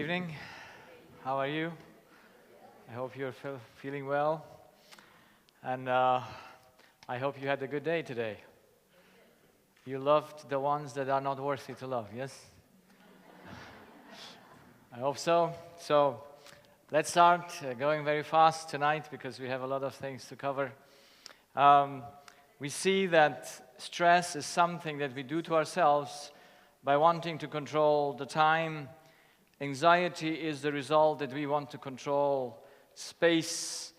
evening. How are you? I hope you're feeling well. And I hope you had a good day today. You loved the ones that are not worthy to love, yes? I hope so. So let's start going very fast tonight because we have a lot of things to cover. We see that stress is something that we do to ourselves by wanting to control the time. Anxiety is the result that we want to control space,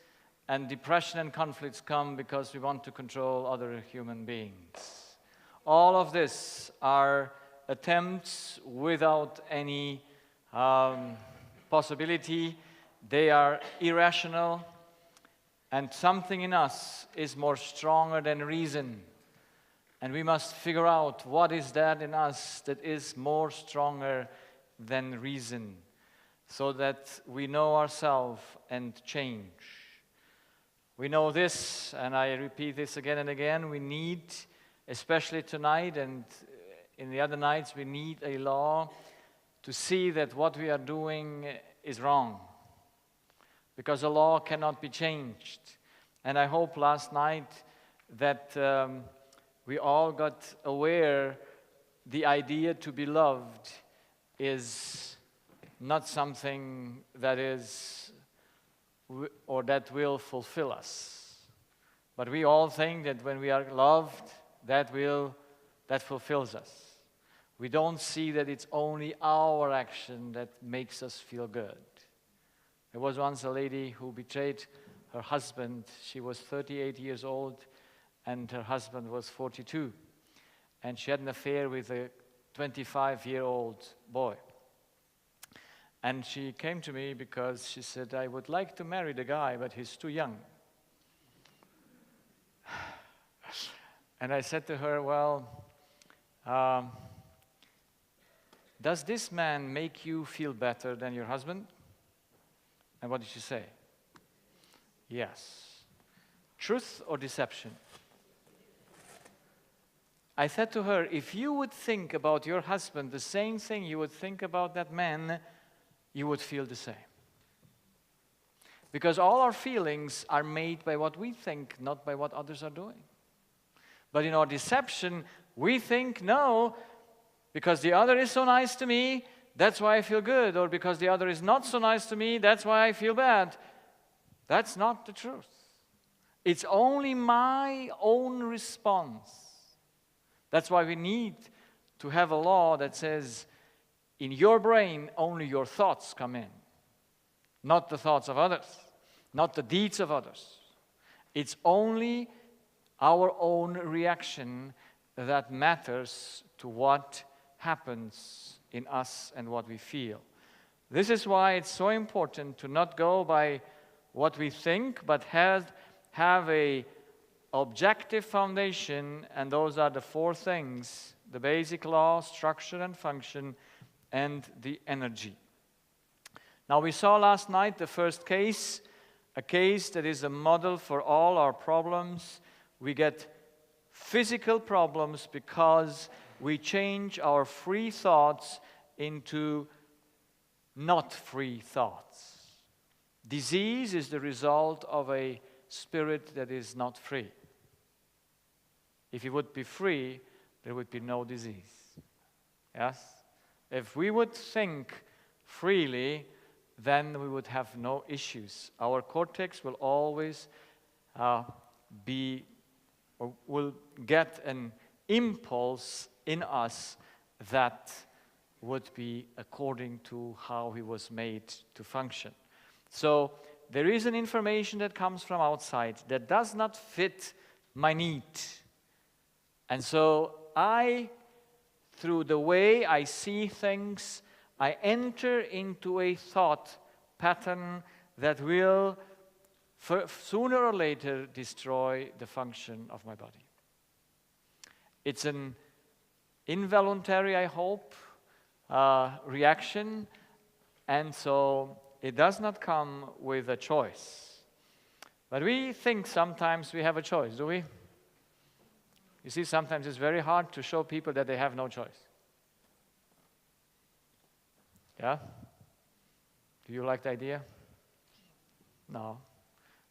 and depression and conflicts come because we want to control other human beings. All of this are attempts without any possibility. They are irrational, and something in us is more stronger than reason. And we must figure out what is that in us that is more stronger than reason, so that we know ourselves and change. We know this, and I repeat this again and again, we need, especially tonight and in the other nights, we need a law to see that what we are doing is wrong, because a law cannot be changed. And I hope last night that we all got aware the idea to be loved is not something that is or that will fulfill us. But we all think that when we are loved, that fulfills us. We don't see that it's only our action that makes us feel good. There was once a lady who betrayed her husband. She was 38 years old and her husband was 42. And she had an affair with a 25-year-old boy. And she came to me because she said, I would like to marry the guy, but he's too young. And I said to her, well, does this man make you feel better than your husband? And what did she say? Yes. Truth or deception? I said to her, if you would think about your husband the same thing you would think about that man, you would feel the same. Because all our feelings are made by what we think, not by what others are doing. But in our deception, we think, no, because the other is so nice to me, that's why I feel good. Or because the other is not so nice to me, that's why I feel bad. That's not the truth. It's only my own response. That's why we need to have a law that says, in your brain, only your thoughts come in. Not the thoughts of others, not the deeds of others. It's only our own reaction that matters to what happens in us and what we feel. This is why it's so important to not go by what we think, but have a objective foundation, and those are the four things: the basic law, structure and function, and the energy. Now we saw last night the first case, a case that is a model for all our problems. We get physical problems because we change our free thoughts into not free thoughts. Disease is the result of a spirit that is not free. If it would be free, there would be no disease. Yes? If we would think freely, then we would have no issues. Our cortex will always will get an impulse in us that would be according to how he was made to function. So there is an information that comes from outside that does not fit my need. And so through the way I see things, I enter into a thought pattern that will sooner or later destroy the function of my body. It's an involuntary, I hope, reaction, and so it does not come with a choice. But we think sometimes we have a choice, do we? You see, sometimes it's very hard to show people that they have no choice. Yeah? Do you like the idea? No.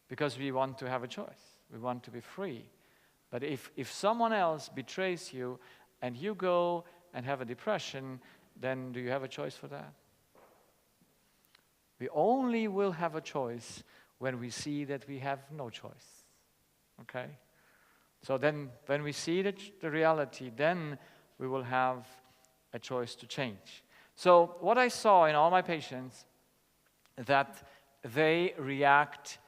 Because we want to have a choice. We want to be free. But if someone else betrays you and you go and have a depression, then do you have a choice for that? We only will have a choice when we see that we have no choice. Okay? So then when we see the reality, then we will have a choice to change. So what I saw in all my patients, that they react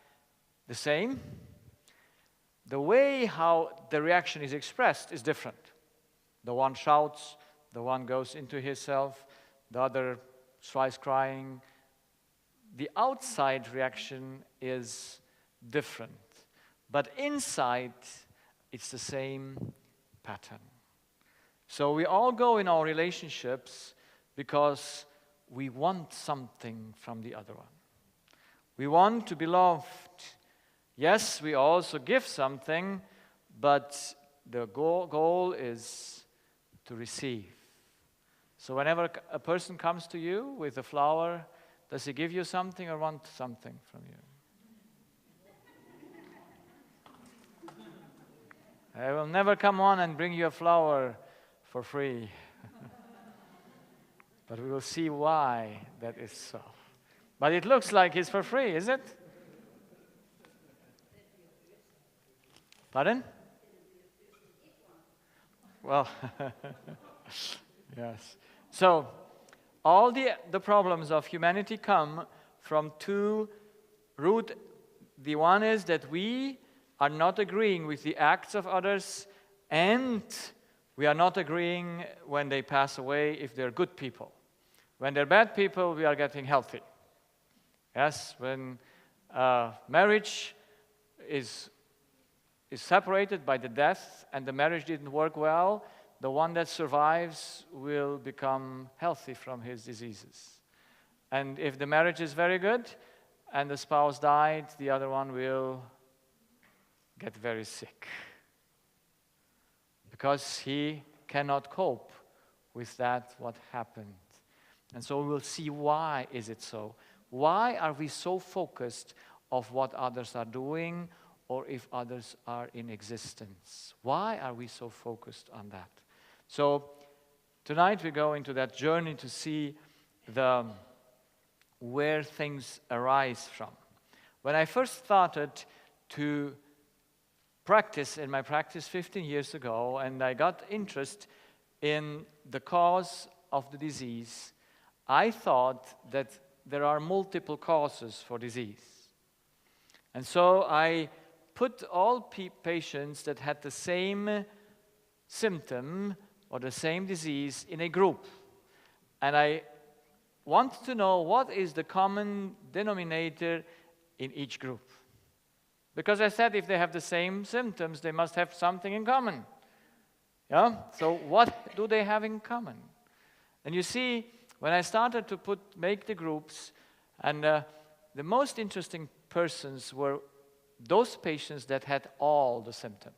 the same. The way how the reaction is expressed is different. The one shouts, the one goes into himself, the other tries crying. The outside reaction is different, but inside it's the same pattern. So we all go in our relationships because we want something from the other one. We want to be loved. Yes, we also give something, but the goal is to receive. So whenever a person comes to you with a flower, does he give you something or want something from you? I will never come on and bring you a flower for free. But we will see why that is so. But it looks like it's for free, is it? Pardon? Well, yes. So, all the problems of humanity come from two roots. The one is that we are not agreeing with the acts of others, and we are not agreeing when they pass away if they're good people. When they're bad people, we are getting healthy. Yes, when marriage is separated by the death and the marriage didn't work well, the one that survives will become healthy from his diseases. And if the marriage is very good and the spouse died, the other one will get very sick because he cannot cope with that what happened. And so we will see why is it so. Why are we so focused of what others are doing or if others are in existence? Why are we so focused on that? So tonight we go into that journey to see where things arise from. When I first started to practice in my practice 15 years ago, and I got interest in the cause of the disease, I thought that there are multiple causes for disease. And so I put all patients that had the same symptom or the same disease in a group. And I want to know what is the common denominator in each group. Because I said if they have the same symptoms, they must have something in common. Yeah? So what do they have in common? And you see, when I started to make the groups, and the most interesting persons were those patients that had all the symptoms.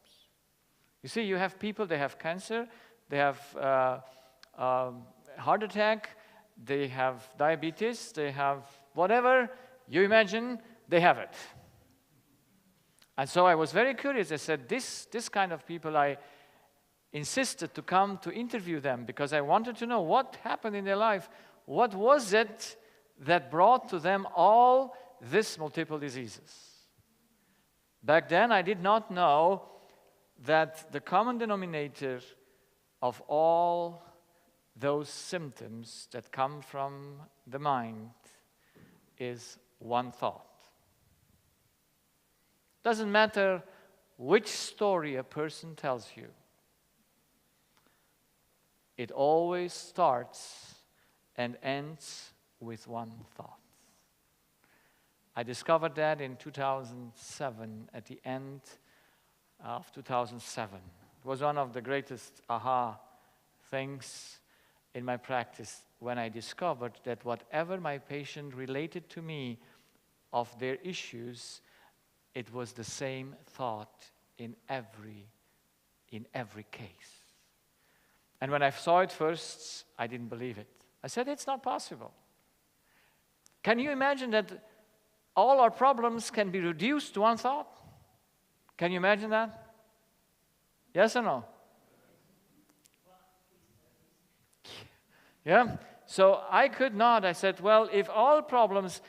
You see, you have people, they have cancer, they have heart attack, they have diabetes, they have whatever you imagine, they have it. And so I was very curious. I said, this kind of people, I insisted to come to interview them because I wanted to know what happened in their life. What was it that brought to them all these multiple diseases? Back then, I did not know that the common denominator of all those symptoms that come from the mind is one thought. Doesn't matter which story a person tells you. It always starts and ends with one thought. I discovered that in 2007, at the end of 2007. It was one of the greatest aha things in my practice when I discovered that whatever my patient related to me of their issues, it was the same thought in every case. And when I saw it first, I didn't believe it. I said, it's not possible. Can you imagine that all our problems can be reduced to one thought? Can you imagine that? Yes or no? Yeah? So I could not. I said, well, if all problems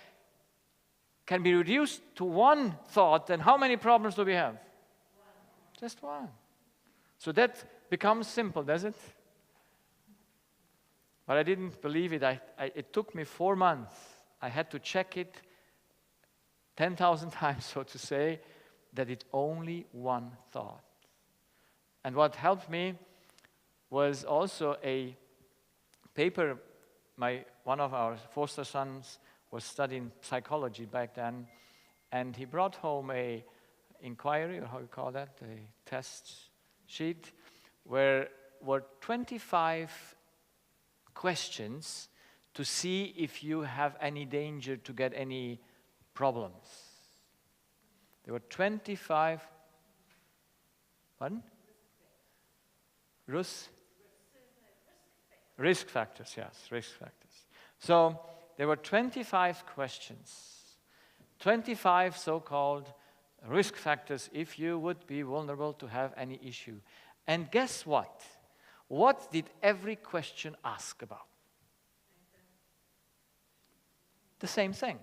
can be reduced to one thought, then how many problems do we have? Just one. So that becomes simple, does it? But I didn't believe it. It took me 4 months. I had to check it 10,000 times, so to say, that it's only one thought. And what helped me was also a paper. One of our foster sons was studying psychology back then, and he brought home a inquiry, or how you call that, a test sheet, where were 25 questions to see if you have any danger to get any problems. There were 25, pardon? Risk factors, yes, risk factors. So there were 25 questions, 25 so-called risk factors if you would be vulnerable to have any issue. And guess what? What did every question ask about? The same thing.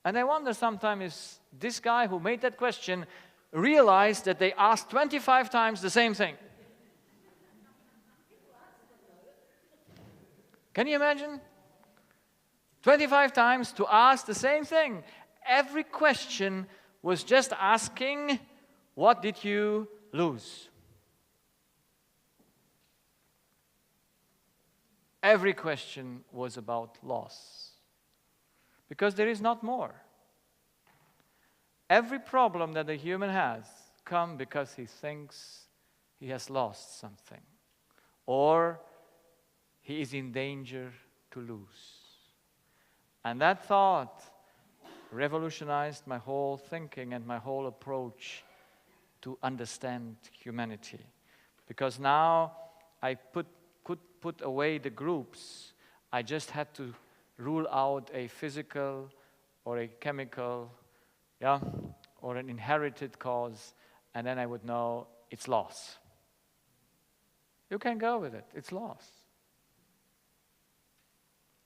And I wonder sometimes if this guy who made that question realized that they asked 25 times the same thing. Can you imagine? 25 times to ask the same thing. Every question was just asking, what did you lose? Every question was about loss. Because there is not more. Every problem that a human has comes because he thinks he has lost something. Or he is in danger to lose. And that thought revolutionized my whole thinking and my whole approach to understand humanity. Because now I could put away the groups. I just had to rule out a physical or a chemical, or an inherited cause, and then I would know it's loss. You can go with it. It's loss.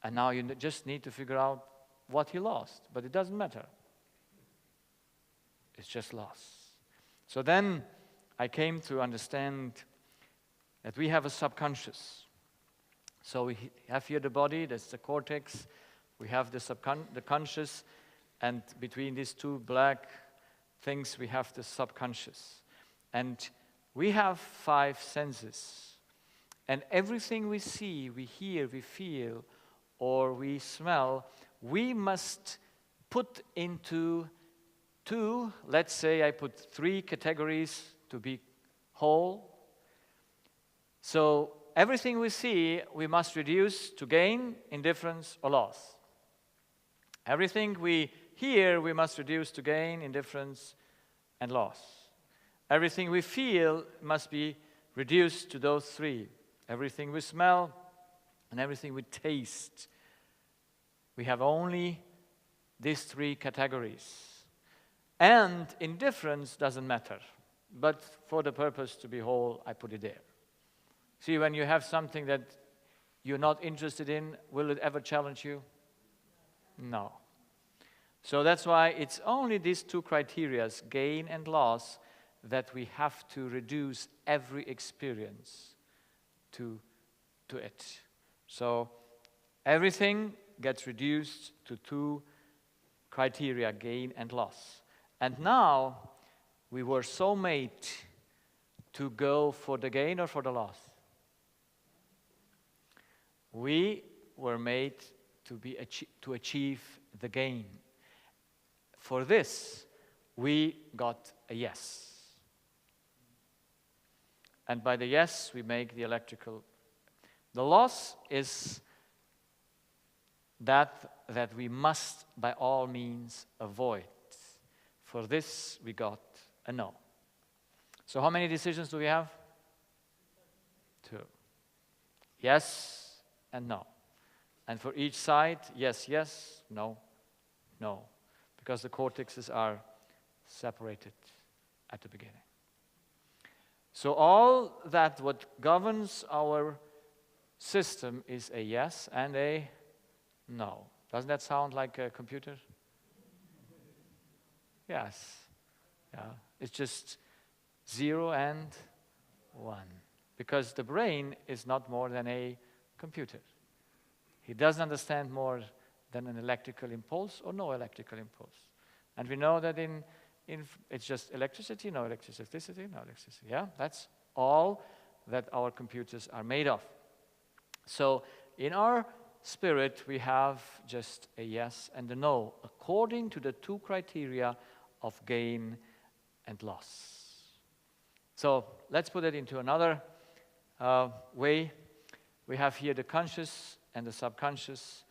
And now you just need to figure out what he lost, but it doesn't matter. It's just loss. So then I came to understand that we have a subconscious. So we have here the body, that's the cortex. We have the conscious, and between these two black things we have the subconscious. And we have 5 senses. And everything we see, we hear, we feel, or we smell, we must put into 2, let's say I put 3 categories to be whole. So everything we see, we must reduce to gain, indifference, or loss. Everything we hear, we must reduce to gain, indifference, and loss. Everything we feel must be reduced to those 3. Everything we smell and everything we taste. We have only these 3 categories. And indifference doesn't matter. But for the purpose to be whole, I put it there. See, when you have something that you're not interested in, will it ever challenge you? No. So that's why it's only these 2 criteria, gain and loss, that we have to reduce every experience to it. So everything gets reduced to 2 criteria, gain and loss. And now we were so made to go for the gain or for the loss. We were made to achieve the gain. For this, we got a yes. And by the yes, we make the electrical. The loss is that we must, by all means, avoid. For this, we got a no. So how many decisions do we have? 2. Yes and no. And for each side, yes, yes, no, no. Because the cortexes are separated at the beginning. So all that what governs our system is a yes and a no. Doesn't that sound like a computer? Yes. Yeah. It's just 0 and 1. Because the brain is not more than a computer. He doesn't understand more than an electrical impulse or no electrical impulse. And we know that in it's just electricity, no electricity, no electricity. Yeah, that's all that our computers are made of. So in our spirit, we have just a yes and a no, according to the two criteria of gain and loss. So let's put it into another way. We have here the conscious and the subconscious.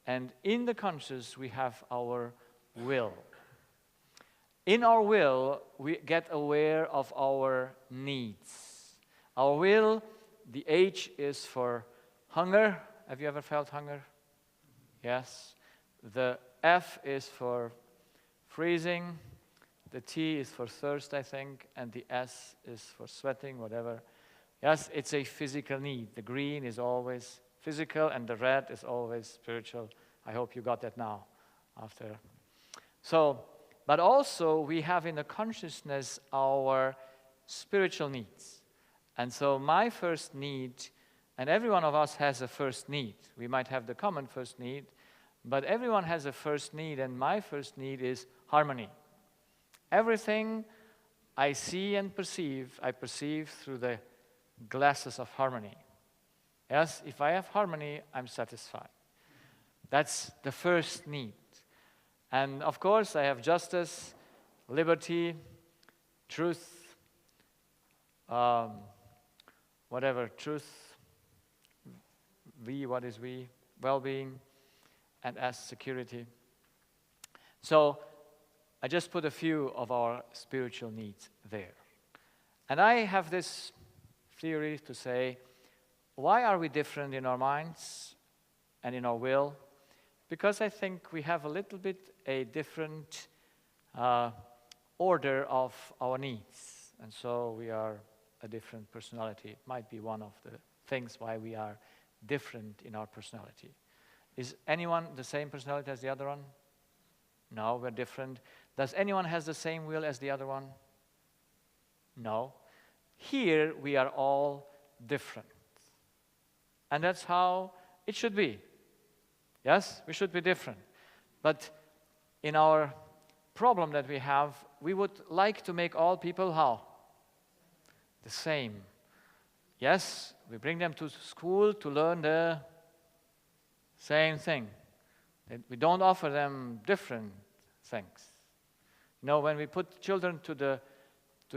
And in the conscious, we have our will. In our will, we get aware of our needs. Our will, the H is for hunger. Have you ever felt hunger? Yes. The F is for freezing. The T is for thirst, I think. And the S is for sweating, whatever. Yes, it's a physical need. The green is always physical and the red is always spiritual. I hope you got that now after. So, but also we have in the consciousness our spiritual needs. And so my first need, and every one of us has a first need. We might have the common first need, but everyone has a first need, and my first need is harmony. Everything I see and perceive, I perceive through the glasses of harmony. Yes, if I have harmony, I'm satisfied. That's the first need. And of course, I have justice, liberty, truth, whatever, truth, V, what is we, well-being, and S, security. So I just put a few of our spiritual needs there. And I have this theory to say, why are we different in our minds and in our will? Because I think we have a little bit a different order of our needs. And so we are a different personality. It might be one of the things why we are different in our personality. Is anyone the same personality as the other one? No, we're different. Does anyone has the same will as the other one? No. Here we are all different. And that's how it should be. Yes, we should be different. But in our problem that we have, we would like to make all people how? The same. Yes, we bring them to school to learn the same thing. We don't offer them different things. You know, when we put children to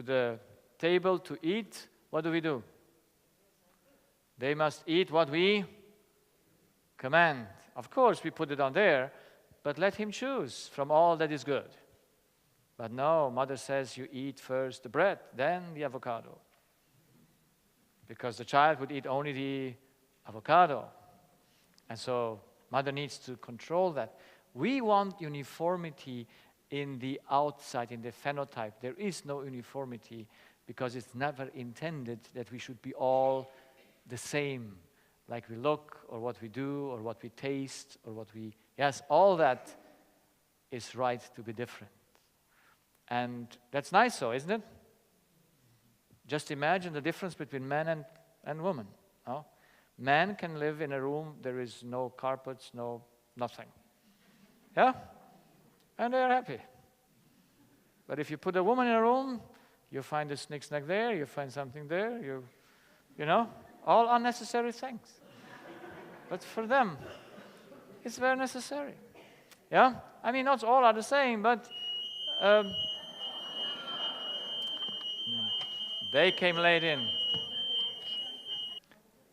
the table to eat, what do? They must eat what we command. Of course, we put it on there, but let him choose from all that is good. But no, mother says you eat first the bread, then the avocado. Because the child would eat only the avocado. And so mother needs to control that. We want uniformity in the outside, in the phenotype. There is no uniformity because it's never intended that we should be all the same, like we look or what we do or what we taste or what we, yes, all that is right to be different. And that's nice so, isn't it? Just imagine the difference between man and woman. No? Man can live in a room, there is no carpets, no nothing. Yeah? And they are happy. But if you put a woman in a room, you find a snack there, you find something there, you know, all unnecessary things. But for them, it's very necessary. Yeah? I mean, not all are the same, but they came late in.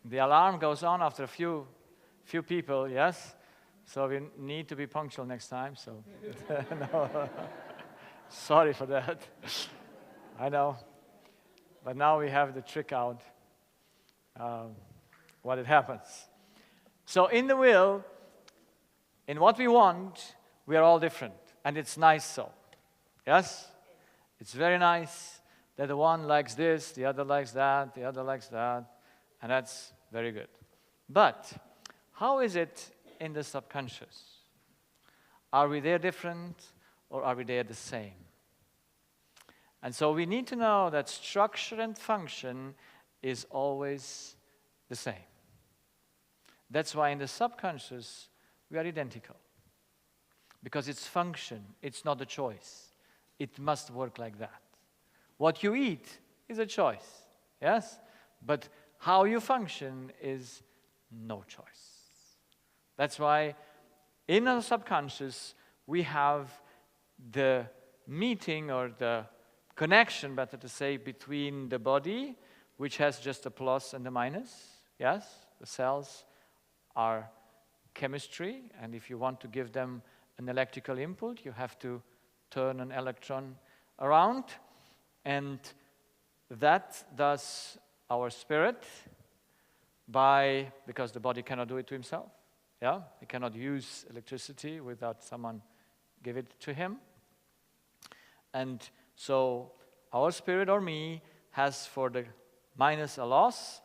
The alarm goes on after a few people, yes? So we need to be punctual next time, so. No. Sorry for that. I know. But now we have the trick out, what it happens. So in the will, in what we want, we are all different. And it's nice so. Yes? It's very nice that the one likes this, the other likes that, the other likes that. And that's very good. But how is it in the subconscious? Are we there different or are we there the same? And so we need to know that structure and function is always the same. That's why in the subconscious we are identical. Because it's function, it's not a choice. It must work like that. What you eat is a choice, yes? But how you function is no choice. That's why in our subconscious we have the meeting or the connection, better to say, between the body, which has just a plus and a minus, yes? The cells are chemistry, and if you want to give them an electrical input, you have to turn an electron around, and that does our spirit because the body cannot do it to himself. Yeah, he cannot use electricity without someone give it to him. And so our spirit or me has for the minus a loss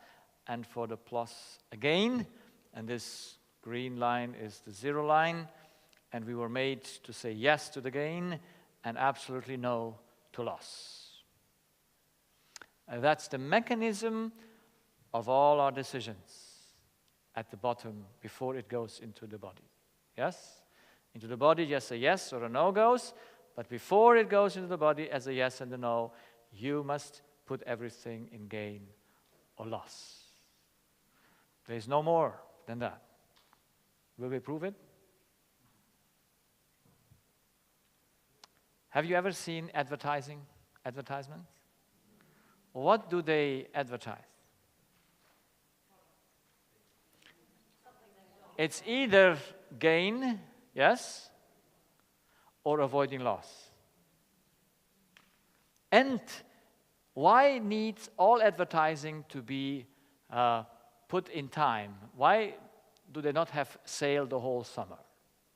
and for the plus a gain, and this green line is the zero line, and we were made to say yes to the gain and absolutely no to loss. That's the mechanism of all our decisions at the bottom before it goes into the body. Yes? Into the body, just a yes or a no goes, but before it goes into the body as a yes and a no, you must put everything in gain or loss. There is no more than that. Will we prove it? Have you ever seen advertisements? What do they advertise? It's either gain, yes, or avoiding loss. And why needs all advertising to be put in time? Why do they not have sale the whole summer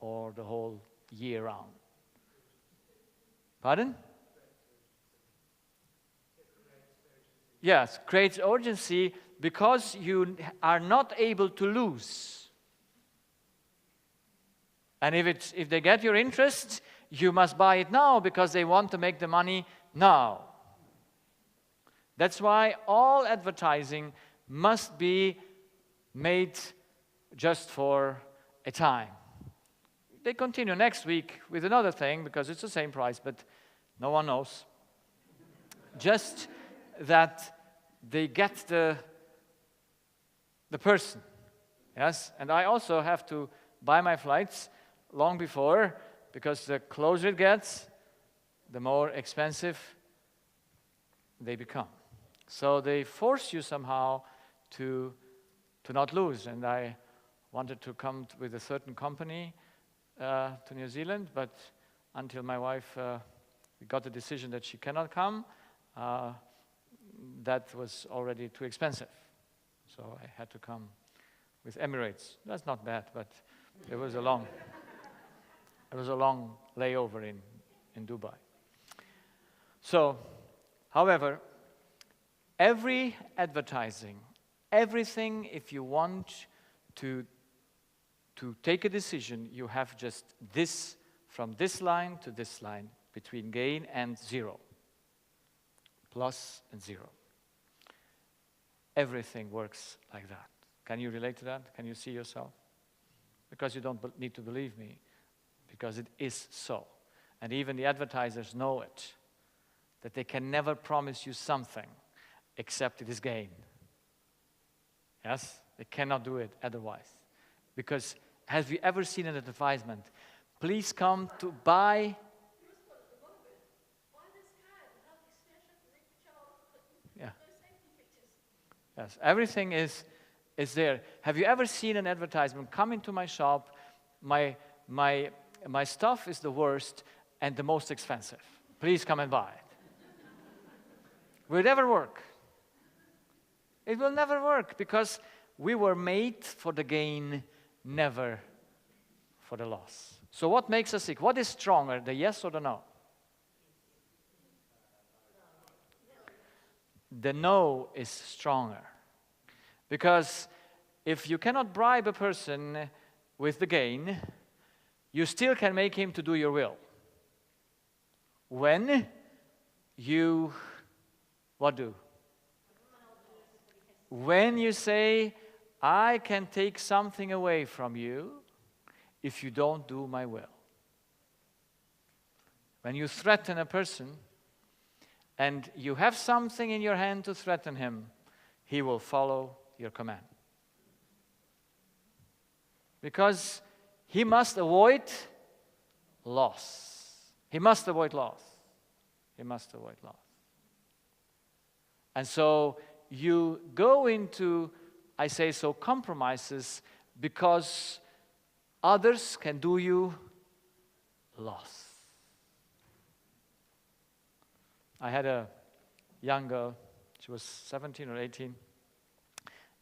or the whole year round? Pardon? Yes, creates urgency because you are not able to lose. And if they get your interest, you must buy it now because they want to make the money now. That's why all advertising must be made just for a time. They continue next week with another thing because it's the same price, but no one knows. Just that they get the person, yes? And I also have to buy my flights long before, because the closer it gets, the more expensive they become. So they force you somehow to not lose. And I wanted to come with a certain company to New Zealand, but until my wife, we got the decision that she cannot come, that was already too expensive. So I had to come with Emirates. That's not bad, but it was a long layover in Dubai. So, however, every advertising, everything, if you want to take a decision, you have just this, from this line to this line, between gain and zero, plus and zero. Everything works like that. Can you relate to that? Can you see yourself? Because you don't need to believe me, because it is so. And even the advertisers know it, that they can never promise you something except it is gain. Yes? They cannot do it otherwise. Because have you ever seen an advertisement? Please come to buy. Yeah. Yes, everything is there. Have you ever seen an advertisement? Come into my shop. My stuff is the worst and the most expensive. Please come and buy it. Will it ever work? It will never work because we were made for the gain, never for the loss. So what makes us sick? What is stronger, the yes or the no? The no is stronger. Because if you cannot bribe a person with the gain, you still can make him to do your will. When you, what do? When you say, I can take something away from you if you don't do my will. When you threaten a person and you have something in your hand to threaten him, he will follow your command. Because he must avoid loss. He must avoid loss. He must avoid loss. And so you go into, I say so, compromises because others can do you loss. I had a young girl, she was 17 or 18,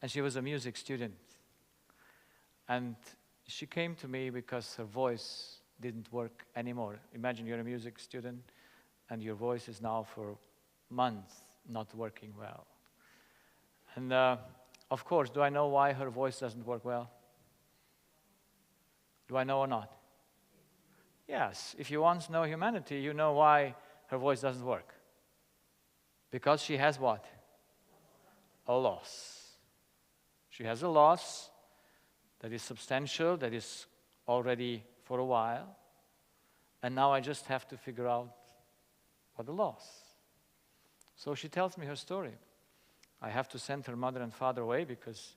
and she was a music student. And she came to me because her voice didn't work anymore. Imagine you're a music student and your voice is now for months not working well. And of course, do I know why her voice doesn't work well? Do I know or not? Yes, if you once know humanity, you know why her voice doesn't work. Because she has what? A loss. She has a loss that is substantial, that is already for a while. And now I just have to figure out what the loss. So she tells me her story. I have to send her mother and father away because,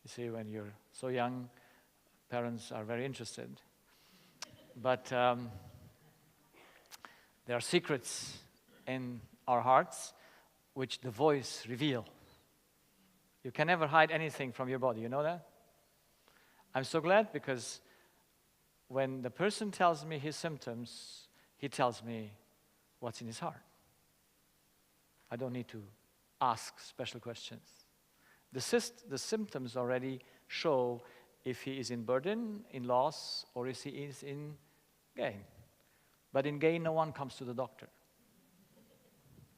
you see, when you're so young, parents are very interested. But there are secrets in our hearts which the voice reveals. You can never hide anything from your body, you know that? I'm so glad because when the person tells me his symptoms, he tells me what's in his heart. I don't need to ask special questions. The symptoms already show if he is in burden, in loss, or if he is in gain. But in gain, no one comes to the doctor.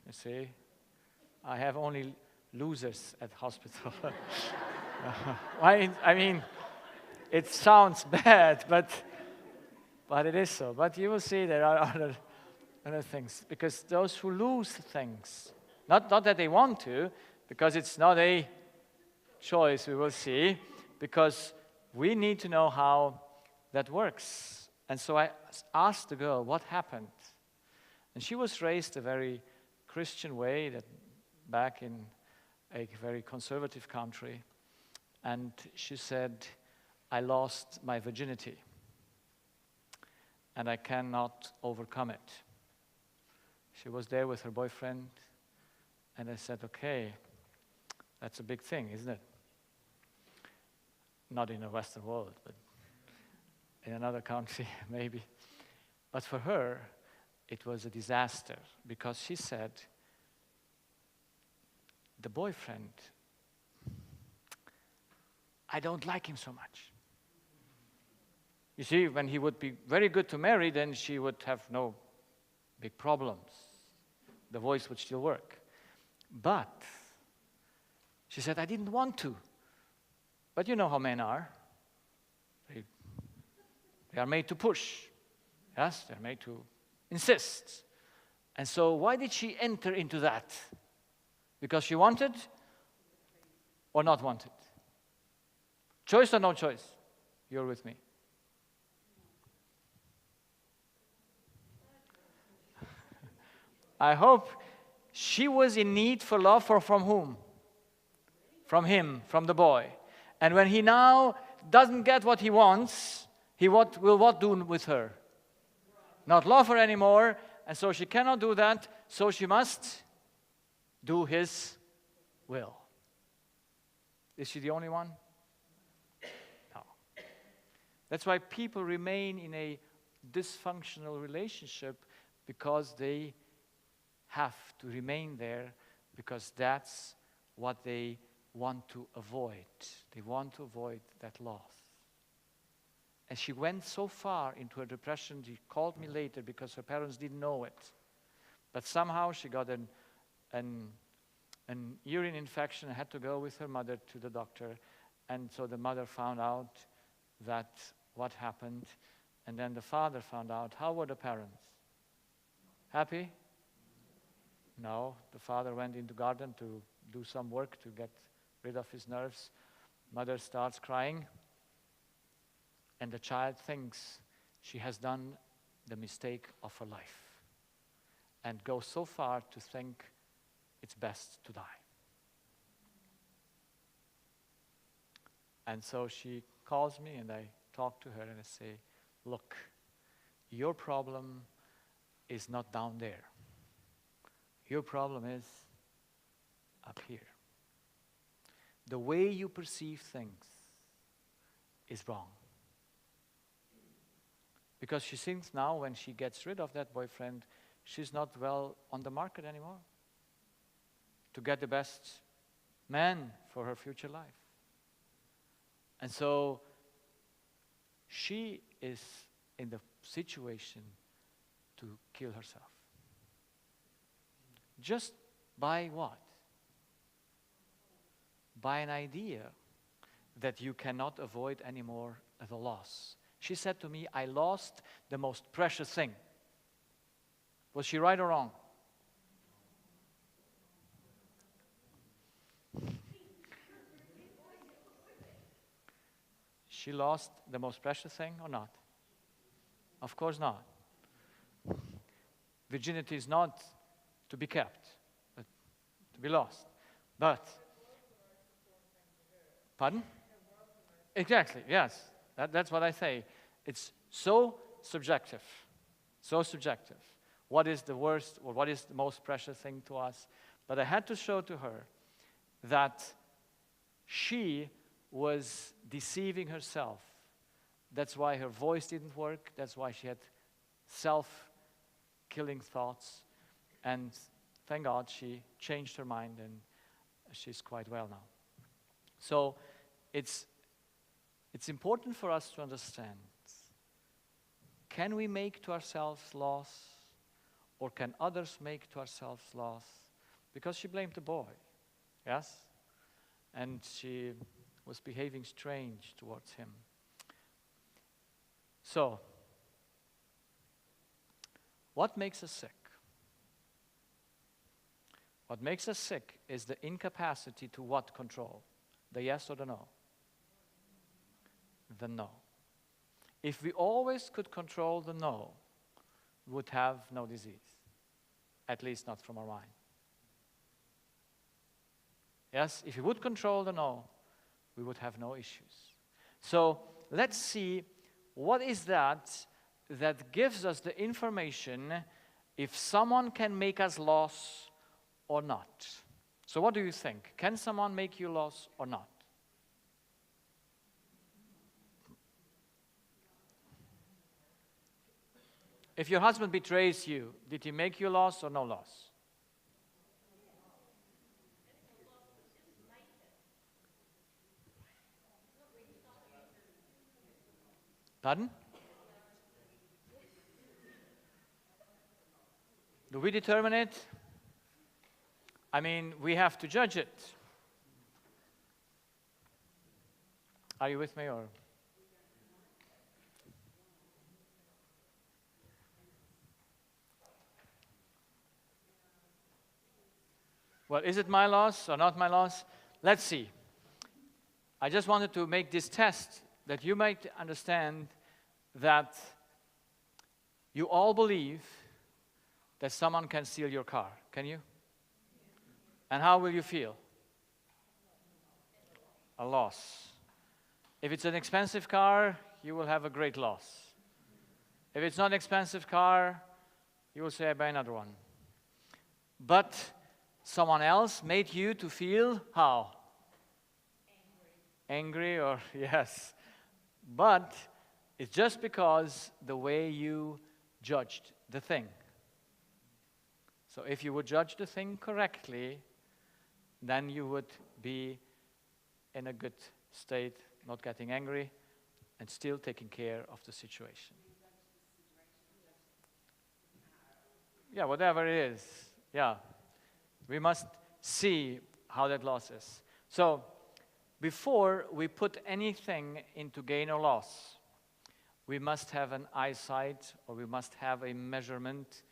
You see? I have only losers at hospital. I mean, it sounds bad, but it is so. But you will see there are other things. Because those who lose things, not that they want to, because it's not a choice, we will see, because we need to know how that works. And so I asked the girl, what happened? And she was raised a very Christian way, that back in a very conservative country. And she said, I lost my virginity, and I cannot overcome it. She was there with her boyfriend, and I said, okay, that's a big thing, isn't it? Not in the Western world, but in another country, maybe. But for her, it was a disaster, because she said, the boyfriend, I don't like him so much. You see, when he would be very good to marry, then she would have no big problems. The voice would still work. But she said, I didn't want to. But you know how men are. They are made to push. Yes, they're made to insist. And so why did she enter into that? Because she wanted or not wanted? Choice or no choice? You're with me. I hope she was in need for love from whom? From him, from the boy. And when he now doesn't get what he wants, he will do with her? Not love her anymore, and so she cannot do that, so she must do his will. Is she the only one? No. That's why people remain in a dysfunctional relationship, because they have to remain there, because that's what they want to avoid. They want to avoid that loss. And she went so far into her depression, she called me later because her parents didn't know it. But somehow she got an urine infection and had to go with her mother to the doctor. And so the mother found out that what happened. And then the father found out. How were the parents? Happy? No. The father went into the garden to do some work to get rid of his nerves. Mother starts crying. And the child thinks she has done the mistake of her life and goes so far to think it's best to die. And so she calls me and I talk to her and I say, look, your problem is not down there. Your problem is up here. The way you perceive things is wrong. Because she thinks now when she gets rid of that boyfriend, she's not well on the market anymore to get the best man for her future life. And so she is in the situation to kill herself. Just by what? By an idea that you cannot avoid anymore the loss. She said to me, I lost the most precious thing. Was she right or wrong? She lost the most precious thing or not? Of course not. Virginity is not to be kept, but to be lost. But, pardon? Exactly, yes. That's what I say. It's so subjective. So subjective. What is the worst or what is the most precious thing to us? But I had to show to her that she was deceiving herself. That's why her voice didn't work. That's why she had self-killing thoughts. And thank God she changed her mind and she's quite well now. So it's important for us to understand, can we make to ourselves loss or can others make to ourselves loss? Because she blamed the boy, yes? And she was behaving strange towards him. So, what makes us sick? What makes us sick is the incapacity to what control? The yes or the no? The no. If we always could control the no, we would have no disease, at least not from our mind. Yes, if we would control the no, we would have no issues. So let's see what is that gives us the information if someone can make us loss or not. So what do you think? Can someone make you loss or not? If your husband betrays you, did he make you loss or no loss? Pardon? Do we determine it? I mean, we have to judge it. Are you with me or? Well, is it my loss or not my loss? Let's see. I just wanted to make this test that you might understand that you all believe that someone can steal your car. Can you? And how will you feel? A loss. If it's an expensive car, you will have a great loss. If it's not an expensive car, you will say, I buy another one. But someone else made you to feel how? Angry or yes. But it's just because the way you judged the thing. So if you would judge the thing correctly, then you would be in a good state, not getting angry, and still taking care of the situation. Yeah, whatever it is. Yeah. We must see how that loss is. So, before we put anything into gain or loss, we must have an eyesight, or we must have a measurement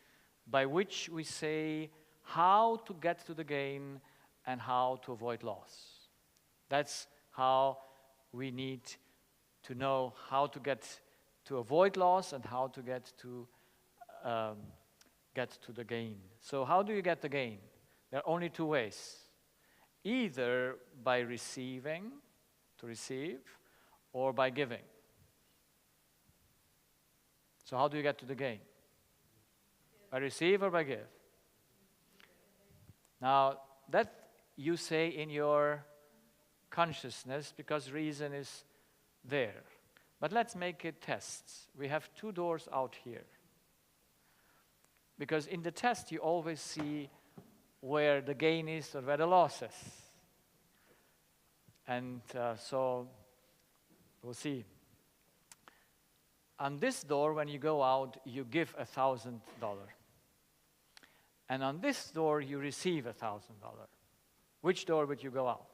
by which we say how to get to the gain and how to avoid loss. That's how we need to know how to get to avoid loss and how to get to the gain. So how do you get the gain? There are only two ways. Either by receiving, to receive, or by giving. So how do you get to the gain? By receive or by give? Now, that you say in your consciousness because reason is there. But let's make it tests. We have two doors out here. Because in the test, you always see where the gain is or where the loss is. And so we'll see. On this door, when you go out, you give $1,000. And on this door, you receive $1,000. Which door would you go out?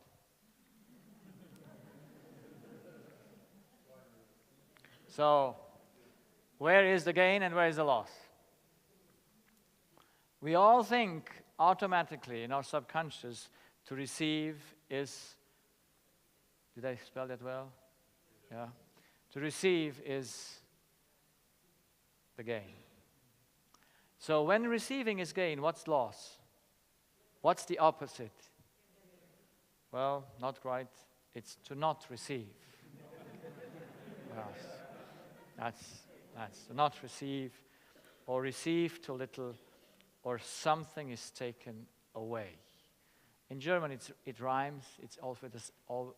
So, where is the gain and where is the loss? We all think automatically in our subconscious to receive is, did I spell that well? Yeah. To receive is the gain. So when receiving is gain, what's loss? What's the opposite? Well, not quite. It's to not receive. Yes. That's to not receive, or receive too little, or something is taken away. In German, it rhymes. It's also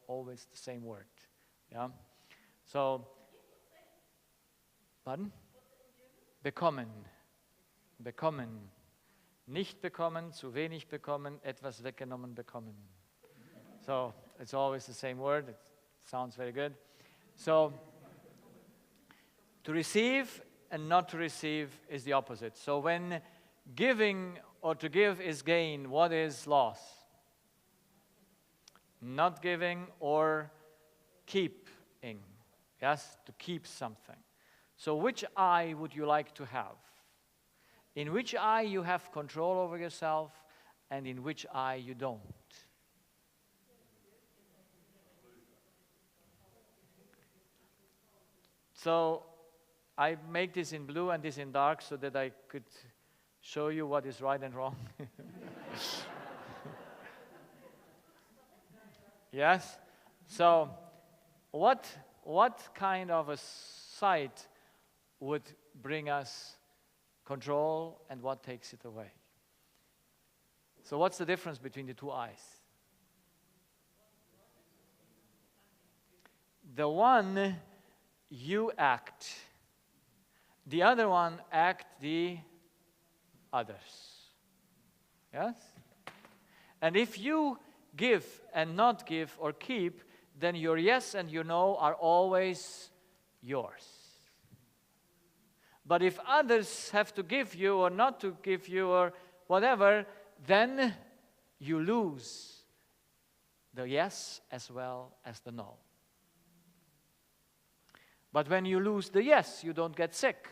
always the same word. Yeah. So, pardon? Bekommen. Bekommen. Nicht bekommen, zu wenig bekommen, etwas weggenommen bekommen. So, it's always the same word. It sounds very good. So, to receive and not to receive is the opposite. So, when giving or to give is gain, what is loss? Not giving or keeping. Yes, to keep something. So which eye would you like to have? In which eye you have control over yourself and in which eye you don't? So I make this in blue and this in dark so that I could show you what is right and wrong. Yes? So what kind of a sight would bring us control and what takes it away? So what's the difference between the two eyes? The one you act, the other one act the others. Yes? And if you give and not give or keep, then your yes and your no are always yours. But if others have to give you or not to give you or whatever, then you lose the yes as well as the no. But when you lose the yes, you don't get sick.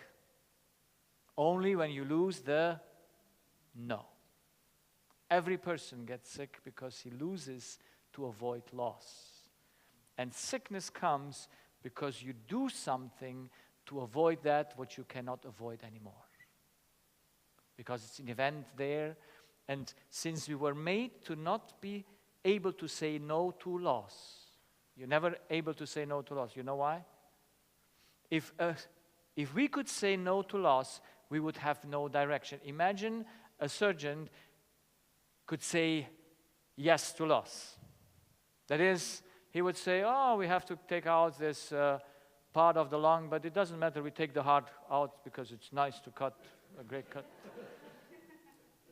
Only when you lose the no. Every person gets sick because he loses to avoid loss. And sickness comes because you do something to avoid that which you cannot avoid anymore. Because it's an event there, and since we were made to not be able to say no to loss, you're never able to say no to loss. You know why? If we could say no to loss, we would have no direction. Imagine a surgeon could say yes to loss. That is, he would say, oh, we have to take out this part of the lung, but it doesn't matter, we take the heart out because it's nice to cut, a great cut.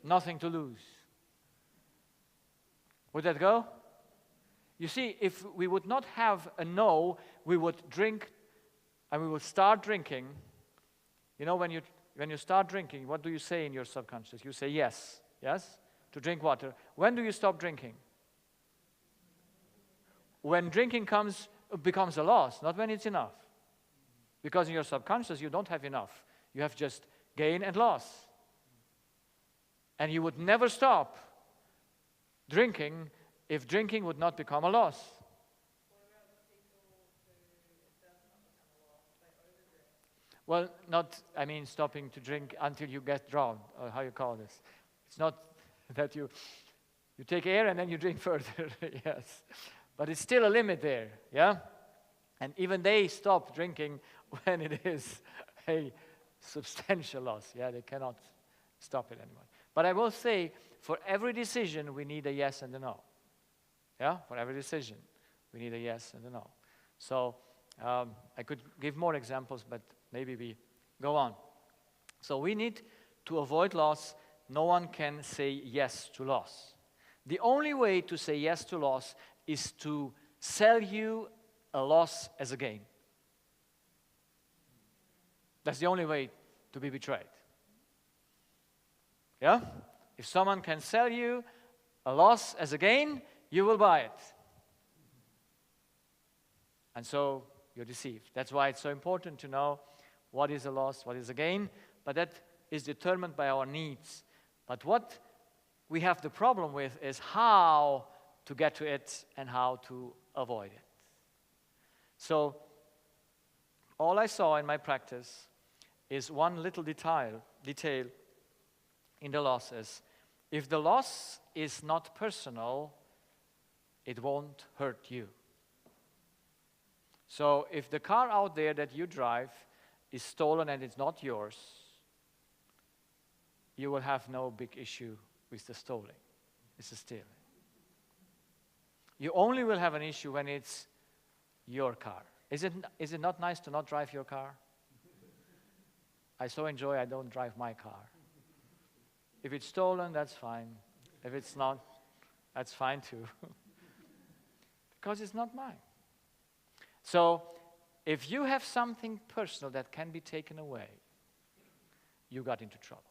Nothing to lose. Would that go? You see, if we would not have a no, we would drink and we will start drinking. You know, when you start drinking, what do you say in your subconscious? You say yes, yes, to drink water. When do you stop drinking? When drinking becomes a loss, not when it's enough. Because in your subconscious, you don't have enough. You have just gain and loss. And you would never stop drinking if drinking would not become a loss. Well, stopping to drink until you get drowned, or how you call this. It's not that you take air and then you drink further, yes. But it's still a limit there, yeah? And even they stop drinking when it is a substantial loss, yeah? They cannot stop it anymore. But I will say, for every decision, we need a yes and a no. Yeah? For every decision, we need a yes and a no. So, I could give more examples, but maybe we go on. So we need to avoid loss. No one can say yes to loss. The only way to say yes to loss is to sell you a loss as a gain. That's the only way to be betrayed. Yeah? If someone can sell you a loss as a gain, you will buy it. And so you're deceived. That's why it's so important to know what is a loss, what is a gain, but that is determined by our needs. But what we have the problem with is how to get to it and how to avoid it. So all I saw in my practice is one little detail in the losses. If the loss is not personal, it won't hurt you. So if the car out there that you drive is stolen and it's not yours, you will have no big issue with the stealing. It's a stealing. You only will have an issue when it's your car. Is it not nice to not drive your car? I so enjoy I don't drive my car. If it's stolen, that's fine. If it's not, that's fine too. Because it's not mine. So, if you have something personal that can be taken away, you got into trouble.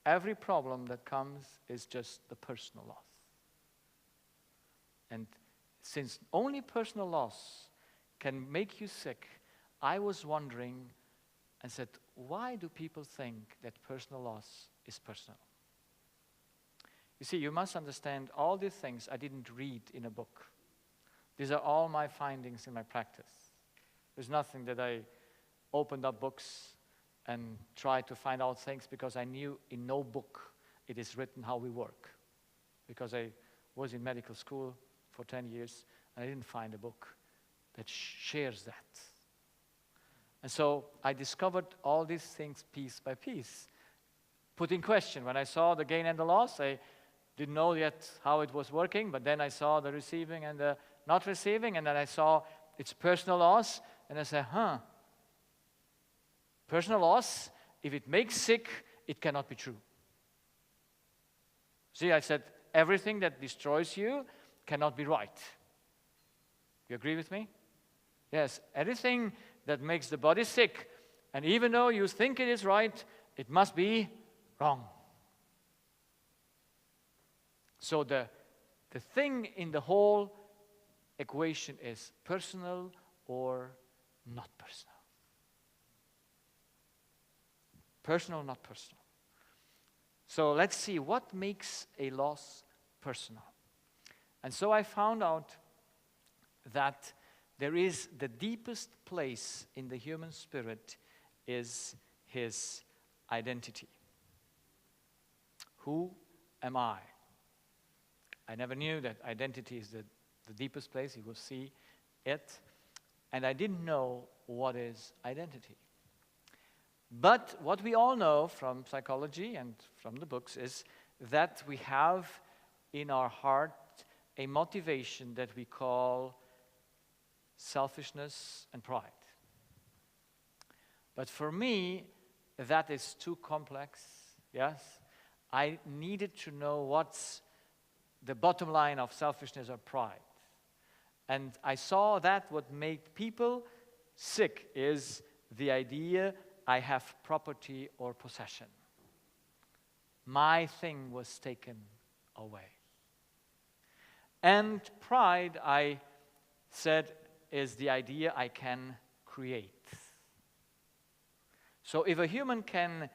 Every problem that comes is just the personal loss. And since only personal loss can make you sick, I was wondering and said, why do people think that personal loss is personal? You see, you must understand all these things I didn't read in a book. These are all my findings in my practice. There's nothing that I opened up books and tried to find out things because I knew in no book it is written how we work. Because I was in medical school for 10 years and I didn't find a book that shares that. And so I discovered all these things piece by piece, put in question. When I saw the gain and the loss, I didn't know yet how it was working, but then I saw the receiving and the not receiving, and then I saw its personal loss, and I said, personal loss, if it makes sick, it cannot be true. See, I said, everything that destroys you cannot be right. You agree with me? Yes, anything that makes the body sick, and even though you think it is right, it must be wrong. So the thing in the whole equation is personal or not personal. Personal, not personal. So let's see what makes a loss personal. And so I found out that there is the deepest place in the human spirit is his identity. Who am I? I never knew that identity is the deepest place. You will see it. And I didn't know what is identity. But what we all know from psychology and from the books is that we have in our heart a motivation that we call selfishness and pride. But for me, that is too complex, yes? I needed to know what's the bottom line of selfishness or pride. And I saw that would make people sick is the idea I have property or possession. My thing was taken away. And pride, I said, is the idea I can create. So if a human can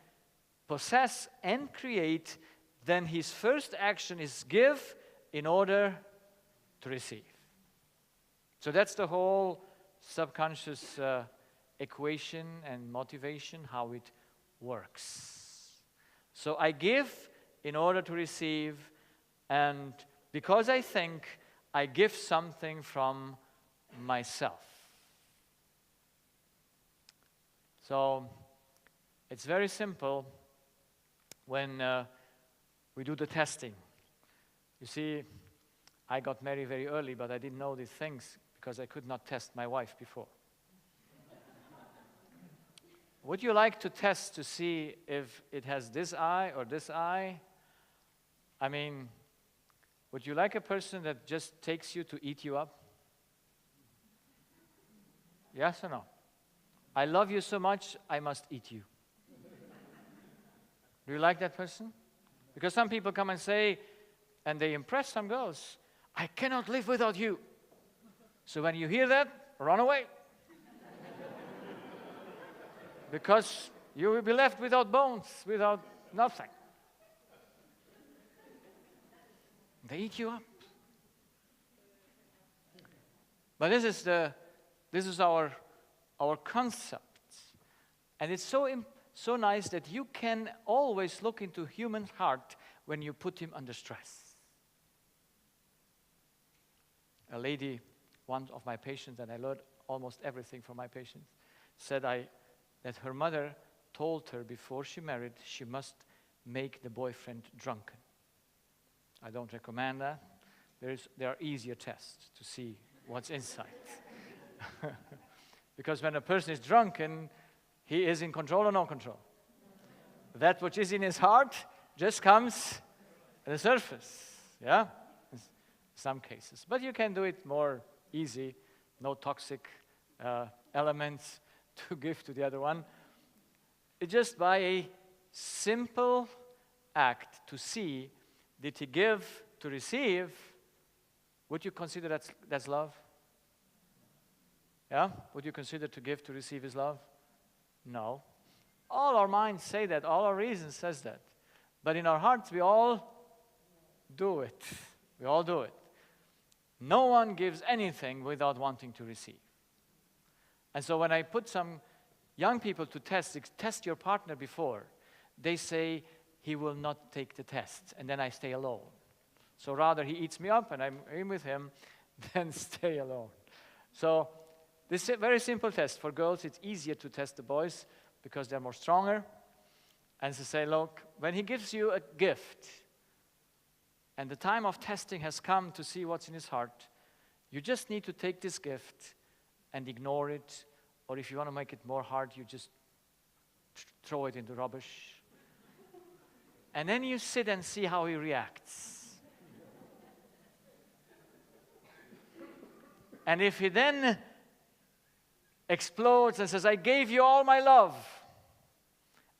possess and create, then his first action is give in order to receive. So that's the whole subconscious equation and motivation, how it works. So I give in order to receive, and because I think, I give something from myself. So it's very simple when we do the testing. You see, I got married very early, but I didn't know these things because I could not test my wife before. Would you like to test to see if it has this eye or this eye? I mean, would you like a person that just takes you to eat you up? Yes or no? I love you so much, I must eat you. Do you like that person? Because some people come and say, and they impress some girls, I cannot live without you. So when you hear that, run away. Because you will be left without bones, without nothing. They eat you up. But this is our concept. And it's so nice that you can always look into human heart when you put him under stress. A lady, one of my patients, and I learned almost everything from my patients, said that her mother told her before she married she must make the boyfriend drunken. I don't recommend that. There are easier tests to see what's inside. Because when a person is drunken, he is in control or no control. That which is in his heart just comes at the surface, yeah? In some cases. But you can do it more easy, no toxic elements to give to the other one. It's just by a simple act to see, did he give to receive? Would you consider that's love? Yeah? Would you consider to give to receive is love? No. All our minds say that. All our reason says that. But in our hearts, we all do it. We all do it. No one gives anything without wanting to receive. And so when I put some young people to test your partner before, they say, he will not take the test, and then I stay alone. So rather he eats me up and I'm in with him than stay alone. So this is a very simple test. For girls, it's easier to test the boys because they're more stronger. And to say, look, when he gives you a gift, and the time of testing has come to see what's in his heart, you just need to take this gift and ignore it. Or if you want to make it more hard, you just throw it in the rubbish. And then you sit and see how he reacts. And if he then explodes and says, I gave you all my love,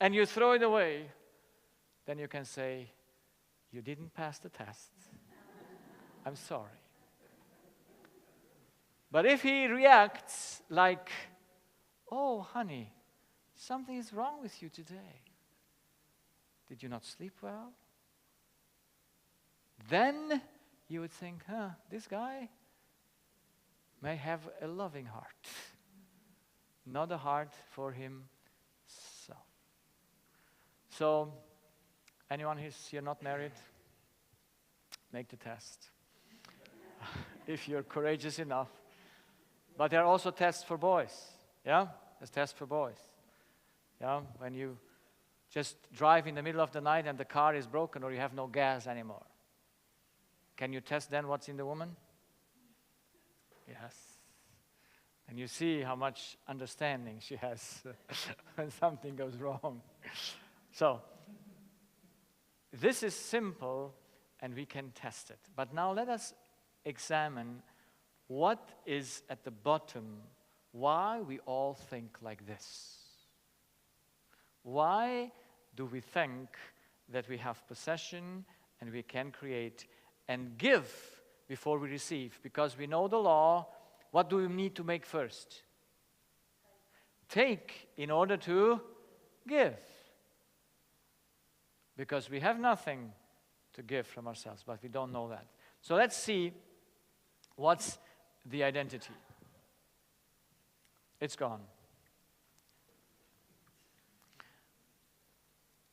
and you throw it away, then you can say, you didn't pass the test. I'm sorry. But if he reacts like, oh, honey, something is wrong with you today. Did you not sleep well? Then you would think, this guy may have a loving heart, not a heart for himself. So, anyone who's here not married, make the test. If you're courageous enough. But there are also tests for boys. Yeah? There's tests for boys. Yeah? When you just drive in the middle of the night and the car is broken or you have no gas anymore. Can you test then what's in the woman? Yes. And you see how much understanding she has when something goes wrong. So, this is simple and we can test it. But now let us examine what is at the bottom why we all think like this. Why do we think that we have possession and we can create and give before we receive? Because we know the law. What do we need to make first? Take in order to give. Because we have nothing to give from ourselves, but we don't know that. So let's see what's the identity. It's gone.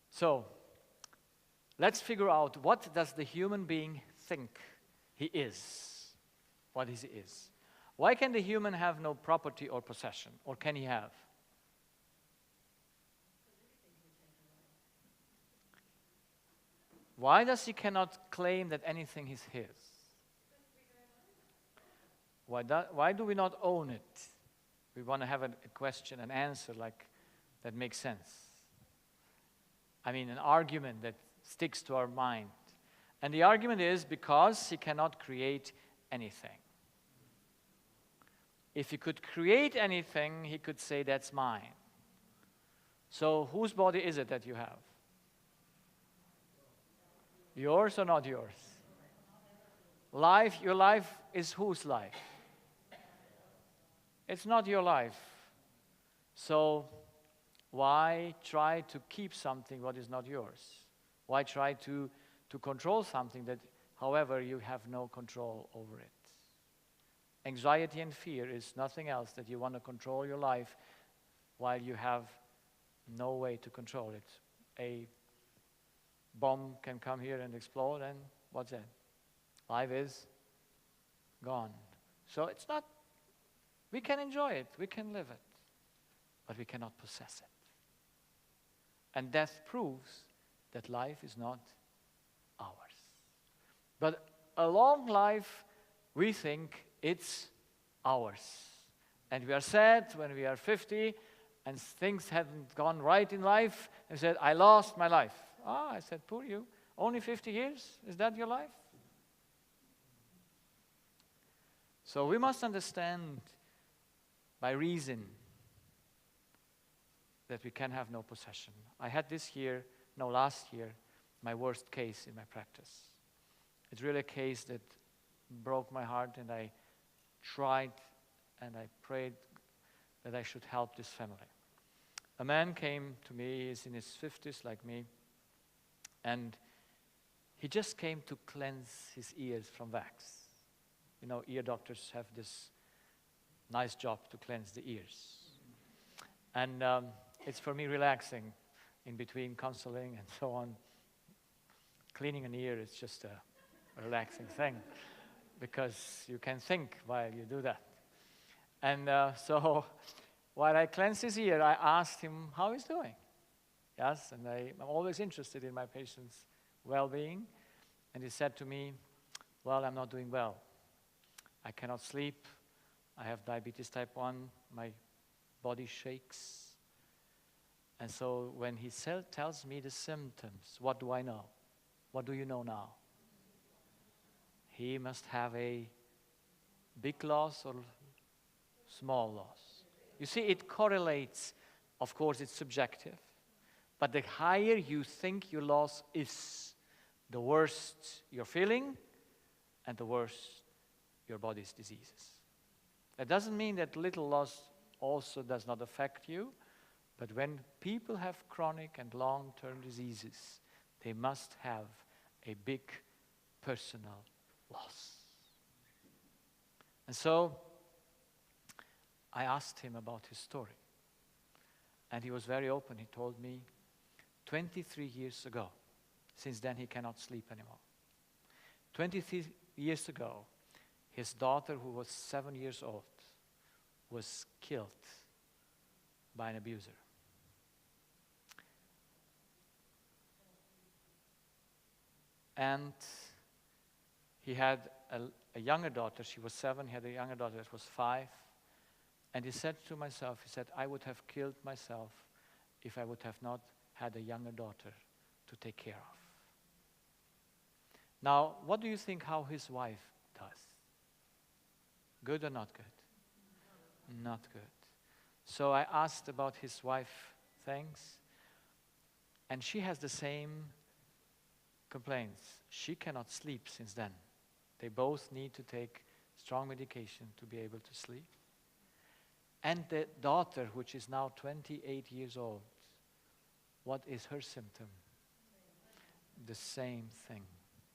So let's figure out, what does the human being think he is? What he is. Why can the human have no property or possession? Or can he have? Why does he cannot claim that anything is his? Why do we not own it? We want to have a question, an answer like that makes sense. I mean, an argument that sticks to our mind. And the argument is because he cannot create anything. If he could create anything, he could say, that's mine. So whose body is it that you have? Yours or not yours? Life, your life is whose life? It's not your life. So why try to keep something what is not yours? Why try to control something that, however, you have no control over it? Anxiety and fear is nothing else that you want to control your life while you have no way to control it. A bomb can come here and explode, and what's that? Life is gone. So it's not, we can enjoy it, we can live it, but we cannot possess it. And death proves that life is not ours. But a long life, we think it's ours. And we are sad when we are 50 and things haven't gone right in life, and said, I lost my life. Ah, I said, poor you. Only 50 years? Is that your life? So we must understand by reason that we can have no possession. I had last year, my worst case in my practice. It's really a case that broke my heart, and I tried and I prayed that I should help this family. A man came to me, he's in his 50s like me, and he just came to cleanse his ears from wax. You know, ear doctors have this nice job to cleanse the ears. And it's for me relaxing in between counseling and so on. Cleaning an ear is just a relaxing thing because you can think while you do that. And so while I cleansed his ear, I asked him how he's doing. Yes, and I'm always interested in my patient's well-being. And he said to me, well, I'm not doing well. I cannot sleep. I have diabetes type 1. My body shakes. And so when he tells me the symptoms, what do I know? What do you know now? He must have a big loss or small loss. You see, it correlates. Of course, it's subjective. But the higher you think your loss is, the worse you're feeling and the worse your body's diseases. That doesn't mean that little loss also does not affect you, but when people have chronic and long-term diseases, they must have a big personal loss. And so I asked him about his story. And he was very open. He told me 23 years ago, since then he cannot sleep anymore. 23 years ago, his daughter, who was 7 years old, was killed by an abuser. And he had a younger daughter. She was 7. He had a younger daughter that was 5. And he said to myself, he said, I would have killed myself if I would have not had a younger daughter to take care of. Now, what do you think how his wife does? Good or not good? Not good. So I asked about his wife things, and she has the same complaints. She cannot sleep since then. They both need to take strong medication to be able to sleep. And the daughter, which is now 28 years old, what is her symptom? The same thing.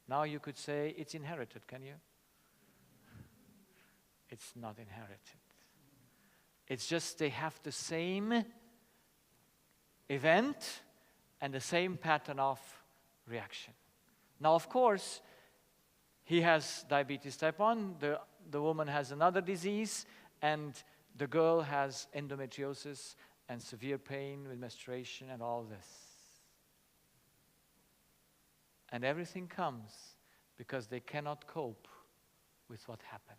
Now you could say it's inherited, can you? It's not inherited. It's just they have the same event and the same pattern of reaction. Now, of course, he has diabetes type 1, the woman has another disease, and the girl has endometriosis and severe pain with menstruation and all this. And everything comes because they cannot cope with what happens.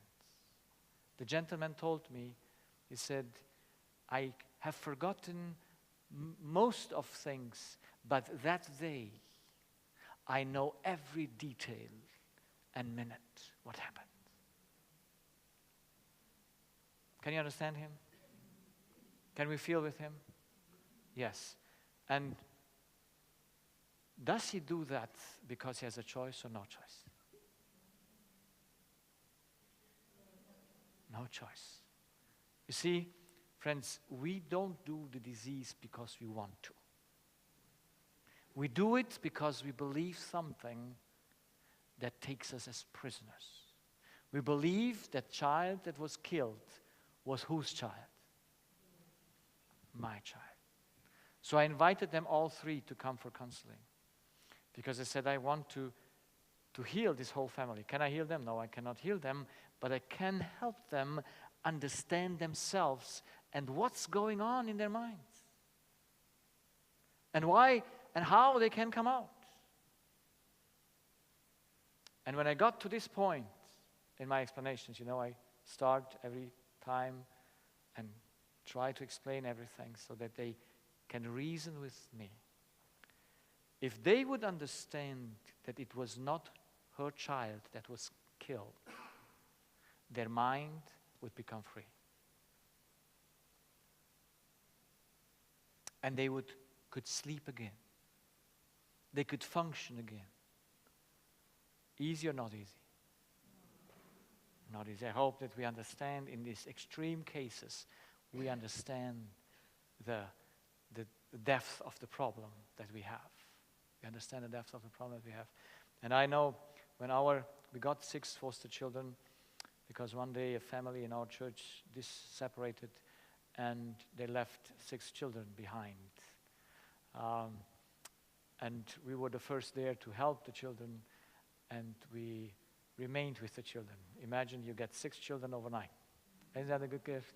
The gentleman told me, he said, I have forgotten most of things, but that day I know every detail and minute what happened. Can you understand him? Can we feel with him? Yes. And does he do that because he has a choice or no choice? No choice. You see, friends, we don't do the disease because we want to. We do it because we believe something that takes us as prisoners. We believe that child that was killed was whose child? My child. So I invited them all three to come for counseling. Because I said, I want to heal this whole family. Can I heal them? No, I cannot heal them, but I can help them understand themselves and what's going on in their minds. And why and how they can come out. And when I got to this point in my explanations, I start every time and try to explain everything so that they can reason with me. If they would understand that it was not her child that was killed, their mind would become free. And they could sleep again. They could function again. Easy or not easy? Not easy. I hope that we understand in these extreme cases, we understand the depth of the problem that we have. We understand the depth of the problem that we have. And I know when we got 6 foster children, because one day a family in our church separated and they left 6 children behind. And we were the first there to help the children, and we remained with the children. Imagine you get 6 children overnight. Isn't that a good gift?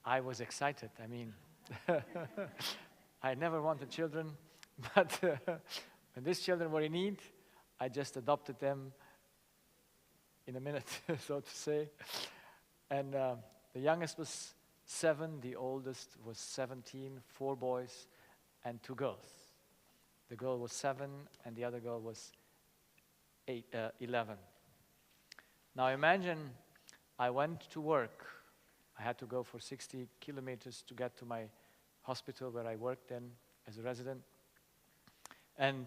I was excited. I mean, I never wanted children, but when these children were in need, I just adopted them in a minute, so to say. And the youngest was 7, the oldest was 17, 4 boys and 2 girls. The girl was 7 and the other girl was 11. Now imagine I went to work. I had to go for 60 kilometers to get to my hospital where I worked then as a resident. And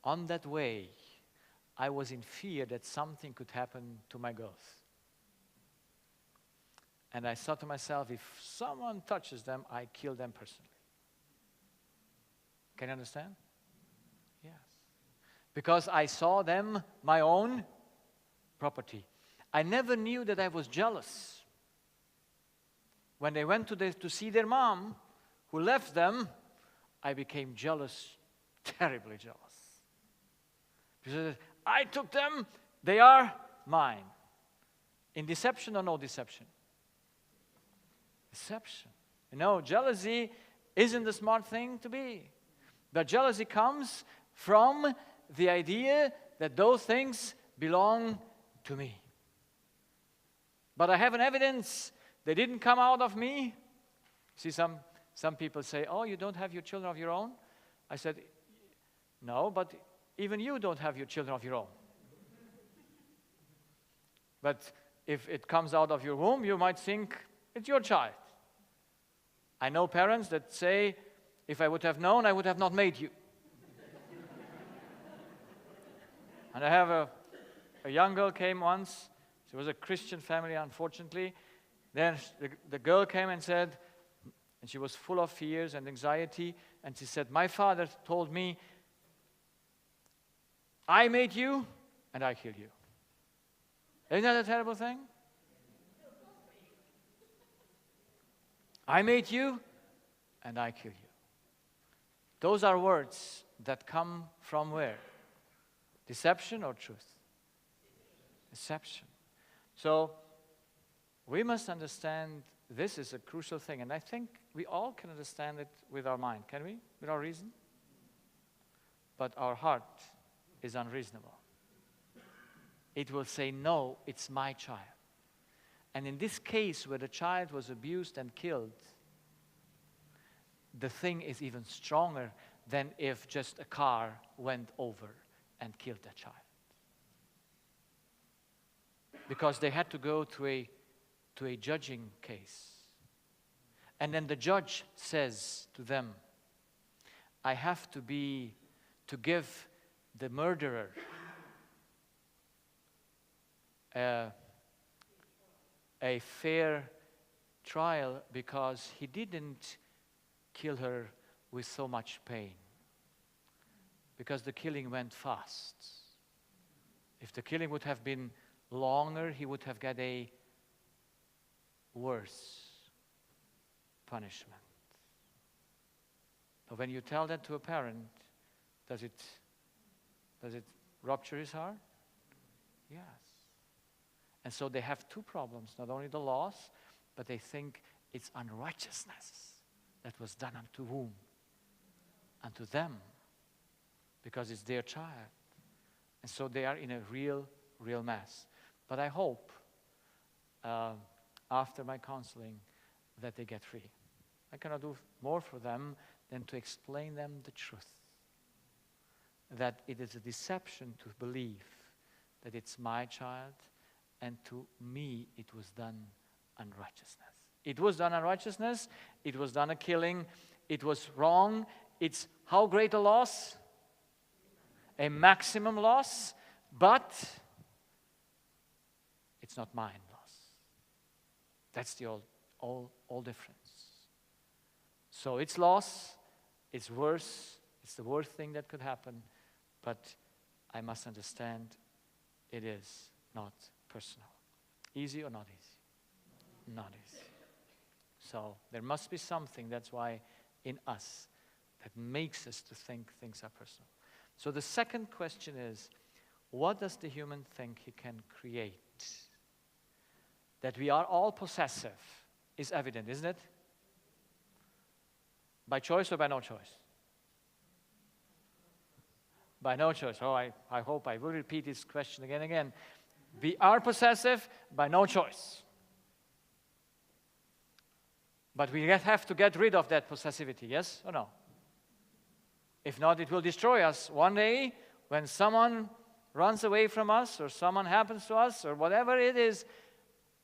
on that way, I was in fear that something could happen to my girls. And I thought to myself, if someone touches them, I kill them personally. Can you understand? Yes. Because I saw them, my own property. I never knew that I was jealous. When they went to see their mom, who left them, I became jealous, terribly jealous. Because I took them, they are mine. In deception or no deception? Deception. Jealousy isn't the smart thing to be. But jealousy comes from the idea that those things belong to me. But I have an evidence they didn't come out of me. See, some people say, oh, you don't have your children of your own? I said, no, but even you don't have your children of your own. But if it comes out of your womb, you might think it's your child. I know parents that say, if I would have known, I would have not made you. And I have a young girl came once. She was a Christian family, unfortunately. Then the girl came and said, and she was full of fears and anxiety, and she said, my father told me, I made you, and I killed you. Isn't that a terrible thing? I made you, and I kill you. Those are words that come from where? Deception or truth? Deception. So we must understand this is a crucial thing, and I think we all can understand it with our mind, can we? With our reason? But our heart is unreasonable. It will say, no, it's my child. And in this case, where the child was abused and killed, the thing is even stronger than if just a car went over and killed that child. Because they had to go to a judging case. And then the judge says to them, I have to give the murderer a fair trial because he didn't kill her with so much pain. Because the killing went fast. If the killing would have been longer, he would have got a worse punishment. But when you tell that to a parent, does it rupture his heart? Yes. And so they have two problems, not only the loss, but they think it's unrighteousness that was done unto whom? Unto them. Because it's their child. And so they are in a real mess. But I hope, after my counseling, that they get free. I cannot do more for them than to explain them the truth. That it is a deception to believe that it's my child, and to me it was done unrighteousness. It was done unrighteousness, it was done a killing, it was wrong. It's how great a loss? A maximum loss, but it's not mine loss. That's the all difference. So it's loss, it's worse, it's the worst thing that could happen, but I must understand it is not personal. Easy or not easy? Not easy. So there must be something, that's why in us, that makes us to think things are personal. So the second question is, what does the human think he can create? That we are all possessive is evident, isn't it? By choice or by no choice? By no choice. Oh, I hope I will repeat this question again and again. We are possessive by no choice. But we have to get rid of that possessivity, yes or no? If not, it will destroy us. One day, when someone runs away from us, or someone happens to us, or whatever it is,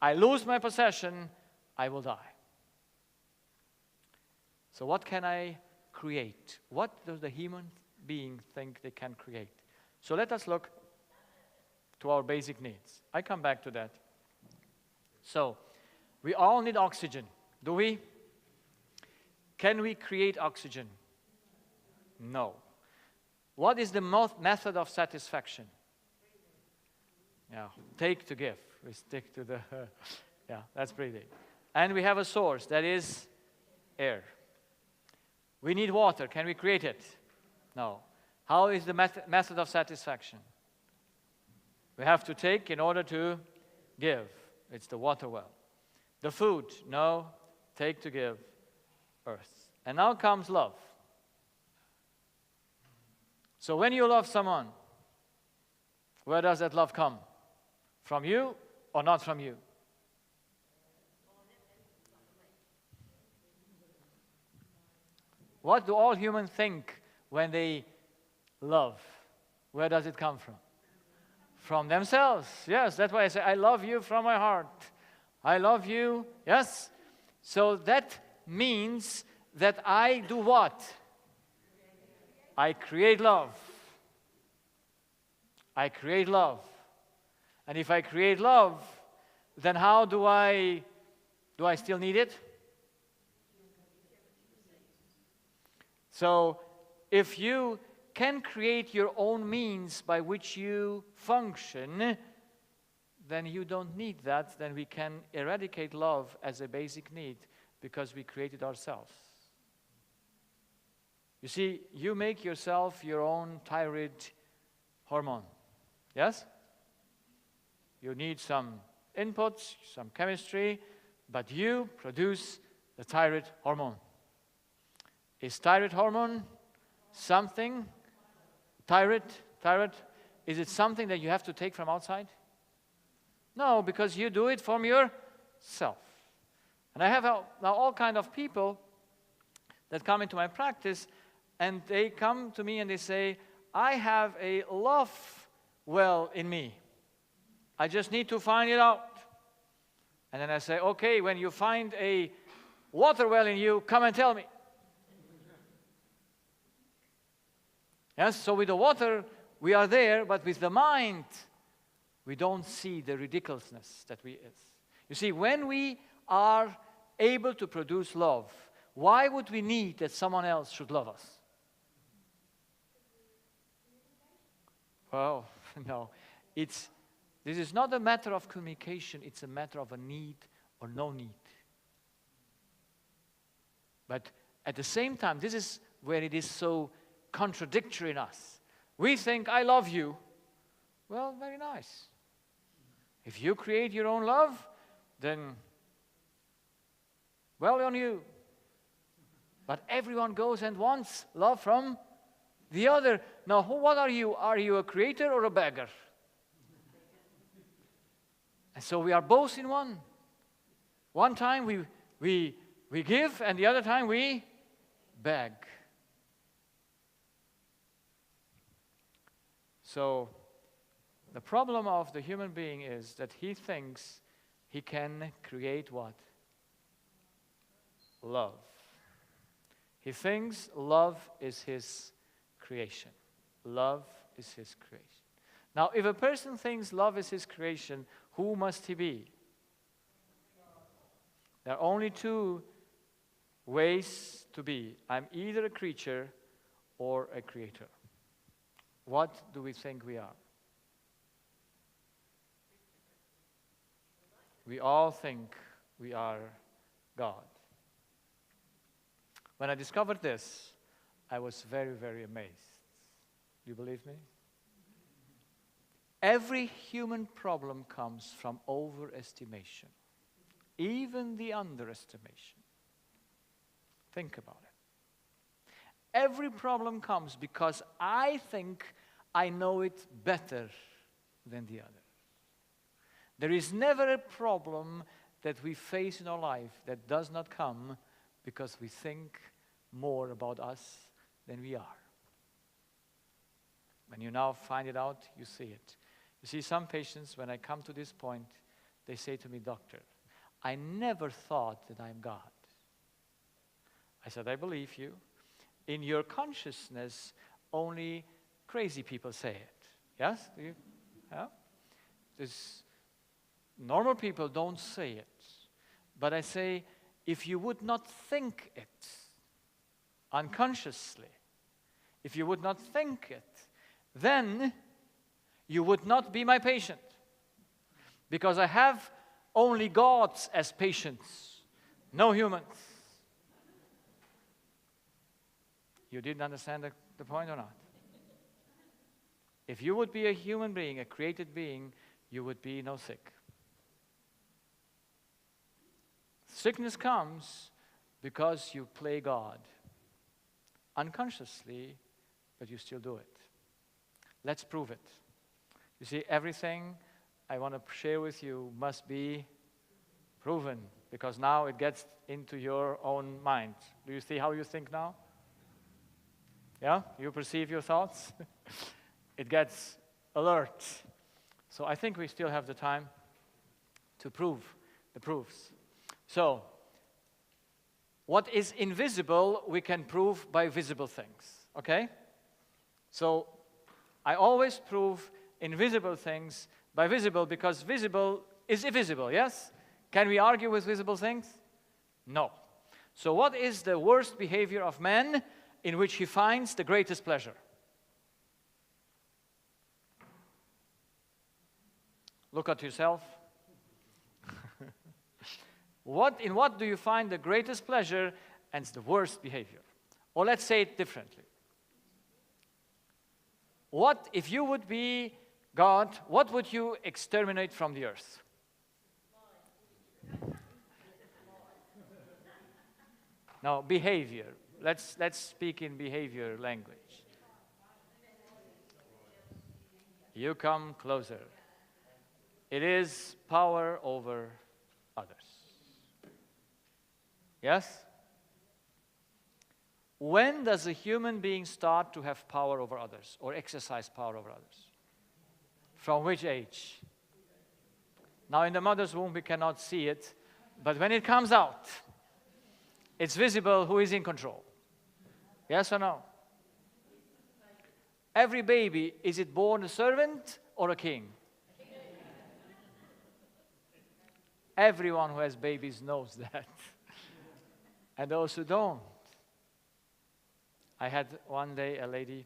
I lose my possession, I will die. So what can I create? What does the human being think they can create? So let us look to our basic needs. I come back to that. So, we all need oxygen, do we? Can we create oxygen? No. What is the method of satisfaction? Yeah, take to give. We stick to the, yeah, that's breathing. And we have a source, that is air. We need water. Can we create it? No. How is the method of satisfaction? We have to take in order to give. It's the water well. The food, no. Take to give, earth. And now comes love. So when you love someone, where does that love come? From you or not from you? What do all humans think when they love? Where does it come from? From themselves. Yes, that's why I say, I love you from my heart. I love you. Yes? So that means that I do what? I create love. I create love. And if I create love, then how do I still need it? So if you can create your own means by which you function, then you don't need that. Then we can eradicate love as a basic need because we create it ourselves. You see, you make yourself your own thyroid hormone. Yes? You need some inputs, some chemistry, but you produce the thyroid hormone. Is thyroid hormone something? Thyroid, is it something that you have to take from outside? No, because you do it from yourself. And I have now all kind of people that come into my practice, and they come to me and they say, I have a love well in me. I just need to find it out. And then I say, okay, when you find a water well in you, come and tell me. Yes, so with the water, we are there, but with the mind, we don't see the ridiculousness that we is. You see, when we are able to produce love, why would we need that someone else should love us? Well, no. This is not a matter of communication, it's a matter of a need or no need. But at the same time, this is where it is so contradictory in us. We think, I love you. Well, very nice. If you create your own love, then well on you. But everyone goes and wants love from the other. Now, what are you? Are you a creator or a beggar? And so we are both in one. One time we give, and the other time we beg. So the problem of the human being is that he thinks he can create what? Love. He thinks love is his creation. Love is his creation. Now, if a person thinks love is his creation, who must he be? There are only two ways to be. I'm either a creature or a creator. What do we think we are? We all think we are God. When I discovered this, I was very, very amazed. Do you believe me? Every human problem comes from overestimation, even the underestimation. Think about it. Every problem comes because I think I know it better than the other. There is never a problem that we face in our life that does not come because we think more about us than we are. When you now find it out, you see it. You see, some patients, when I come to this point, they say to me, Doctor, I never thought that I'm God. I said, I believe you. In your consciousness, only crazy people say it. Yes? Do you? Yeah? Normal people don't say it. But I say, if you would not think it unconsciously, if you would not think it, then you would not be my patient. Because I have only gods as patients, no humans. You didn't understand the point or not? If you would be a human being, a created being, you would be no sick. Sickness comes because you play God. Unconsciously, but you still do it. Let's prove it. You see, everything I want to share with you must be proven, because now it gets into your own mind. Do you see how you think now? Yeah? You perceive your thoughts? It gets alert. So I think we still have the time to prove the proofs. So, what is invisible, we can prove by visible things, okay? So, I always prove invisible things by visible because visible is invisible, yes? Can we argue with visible things? No. So, what is the worst behavior of man in which he finds the greatest pleasure? Look at yourself. In what do you find the greatest pleasure and the worst behavior? Or let's say it differently. What, if you would be God, what would you exterminate from the earth? Now, behavior. Let's speak in behavior language. You come closer. It is power over others. Yes? When does a human being start to have power over others or exercise power over others? From which age? Now, in the mother's womb, we cannot see it, but when it comes out, it's visible who is in control. Yes or no? Every baby, is it born a servant or a king? Everyone who has babies knows that. And those who don't. I had one day a lady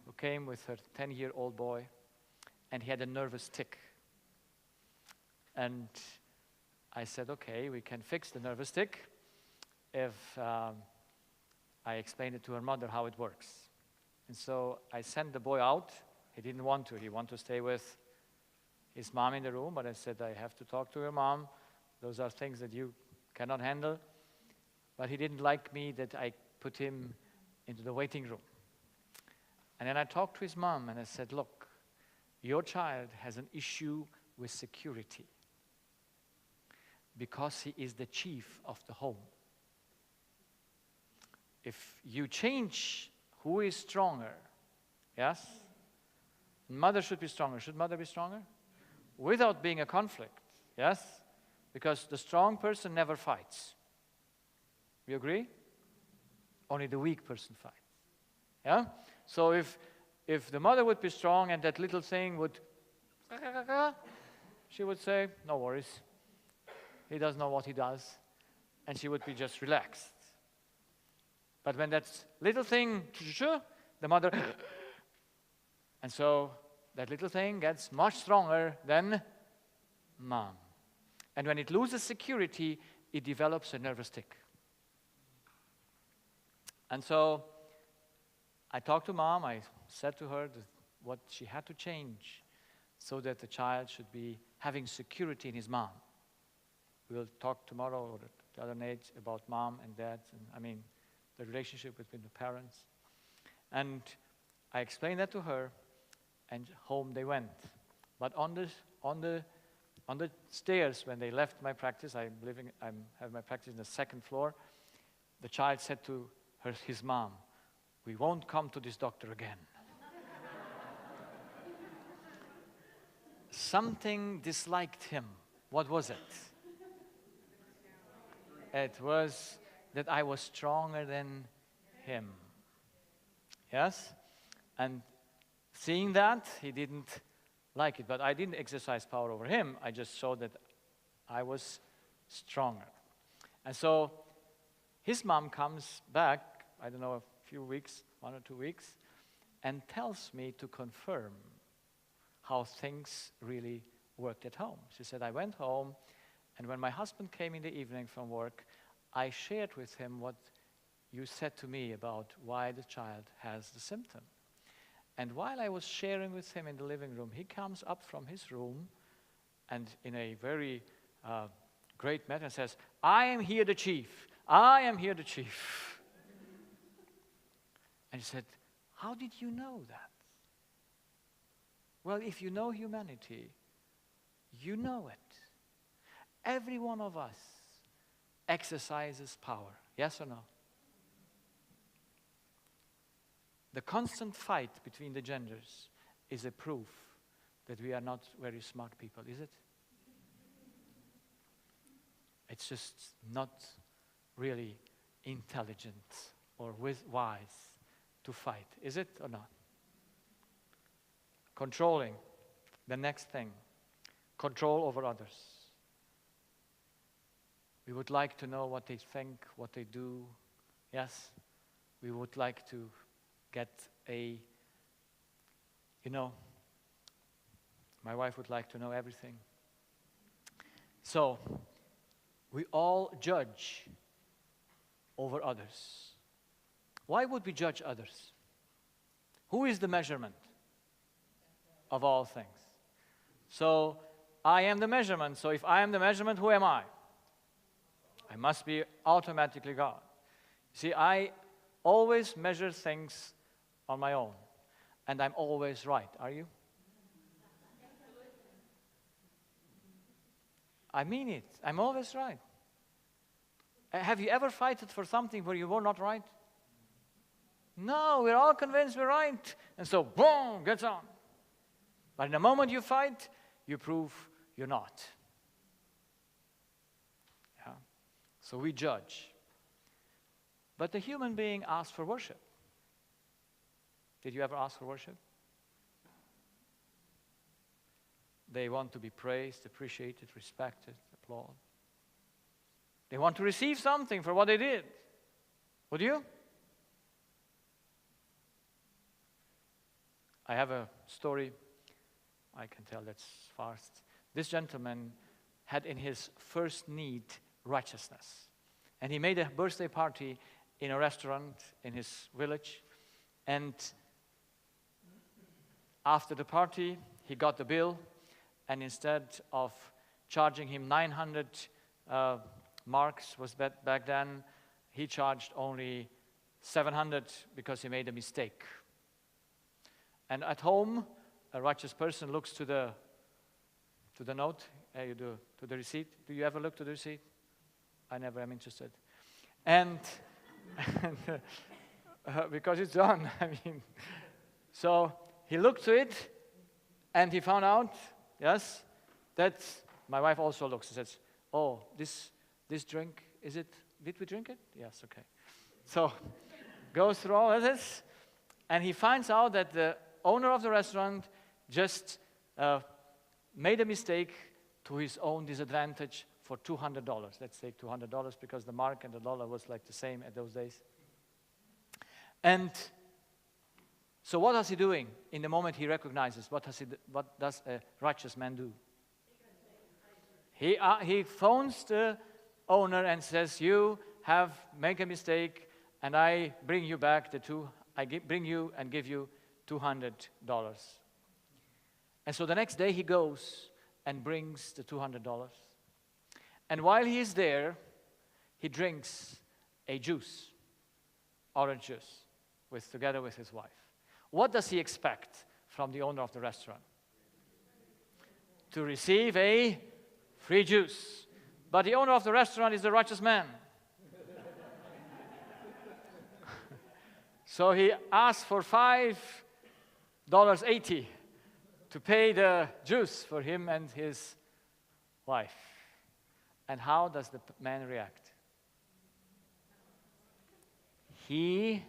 who came with her 10-year-old boy, and he had a nervous tic. And I said, okay, we can fix the nervous tic if I explained it to her mother how it works. And so I sent the boy out. He didn't want to. He wanted to stay with his mom in the room, but I said, I have to talk to your mom. Those are things that you cannot handle. But he didn't like me that I put him into the waiting room. And then I talked to his mom and I said, look, your child has an issue with security because he is the chief of the home. If you change who is stronger, yes? Mother should be stronger. Should mother be stronger? Without being a conflict, yes? Because the strong person never fights. You agree? Only the weak person fights. Yeah? So if the mother would be strong and that little thing would, she would say, no worries. He doesn't know what he does. And she would be just relaxed. But when that little thing, the mother, and so that little thing gets much stronger than mom. And when it loses security, it develops a nervous tic. And so I talked to mom. I said to her what she had to change so that the child should be having security in his mom. We'll talk tomorrow or the other night about mom and dad, and the relationship between the parents. And I explained that to her, and home they went. But on the stairs when they left my practice, I have my practice in the second floor. The child said to his mom, we won't come to this doctor again. Something disliked him. What was it? It was that I was stronger than him. Yes? And seeing that, he didn't like it. But I didn't exercise power over him. I just showed that I was stronger. And so his mom comes back, I don't know, a few weeks, 1 or 2 weeks, and tells me to confirm how things really worked at home. She said, I went home, and when my husband came in the evening from work, I shared with him what you said to me about why the child has the symptom. And while I was sharing with him in the living room, he comes up from his room and in a very great manner says, I am here the chief. I am here the chief. And he said, how did you know that? Well, if you know humanity, you know it. Every one of us exercises power. Yes or no? The constant fight between the genders is a proof that we are not very smart people, is it? It's just not really intelligent or wise to fight, is it or not? Controlling, the next thing, control over others. We would like to know what they think, what they do. Yes, we would like to get my wife would like to know everything. So, we all judge over others. Why would we judge others? Who is the measurement of all things? So, I am the measurement. So, if I am the measurement, who am I? I must be automatically God. See, I always measure things on my own. And I'm always right. Are you? I mean it. I'm always right. Have you ever fought for something where you were not right? No, we're all convinced we're right. And so, boom, gets on. But in the moment you fight, you prove you're not. Yeah. So we judge. But the human being asks for worship. Did you ever ask for worship? They want to be praised, appreciated, respected, applauded. They want to receive something for what they did. Would you? I have a story. I can tell that's fast. This gentleman had in his first need righteousness. And he made a birthday party in a restaurant in his village. And after the party, he got the bill. And instead of charging him 900 marks, was back then, he charged only 700 because he made a mistake. And at home, a righteous person looks to the note, to the receipt. Do you ever look to the receipt? I never am interested. And because it's done, So he looked to it, and he found out, yes, that my wife also looks and says, oh, this drink, did we drink it? Yes, okay. So goes through all of this, and he finds out that the owner of the restaurant just made a mistake to his own disadvantage for $200. Let's say $200 because the mark and the dollar was like the same at those days. And so what is he doing in the moment he recognizes? What does a righteous man do? He phones the owner and says, you have made a mistake, and I bring you back bring you and give you $200. And so the next day he goes and brings the $200. And while he is there, he drinks a juice, orange juice, together with his wife. What does he expect from the owner of the restaurant? To receive a free juice. But the owner of the restaurant is the righteous man. So he asks for $5.80 to pay the juice for him and his wife. And how does the man react? He,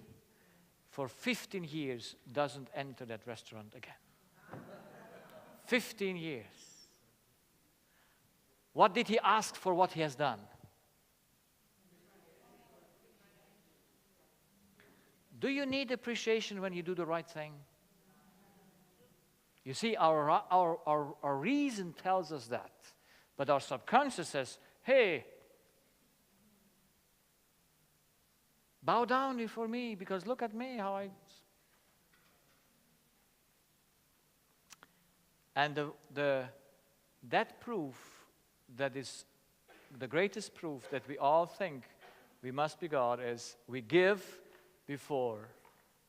for 15 years, doesn't enter that restaurant again. 15 years. What did he ask for what he has done? Do you need appreciation when you do the right thing? You see, our reason tells us that. But our subconscious says, hey, bow down before me because look at me, how I... And that proof, that is the greatest proof that we all think we must be God, is we give before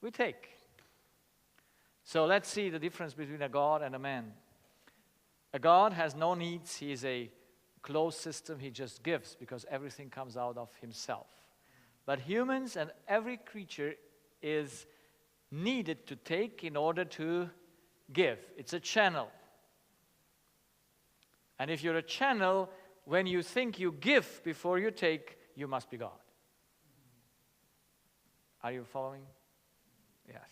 we take. So let's see the difference between a God and a man. A God has no needs. He is a closed system. He just gives because everything comes out of himself. But humans and every creature is needed to take in order to give. It's a channel. And if you're a channel, when you think you give before you take, you must be God. Are you following? Yes.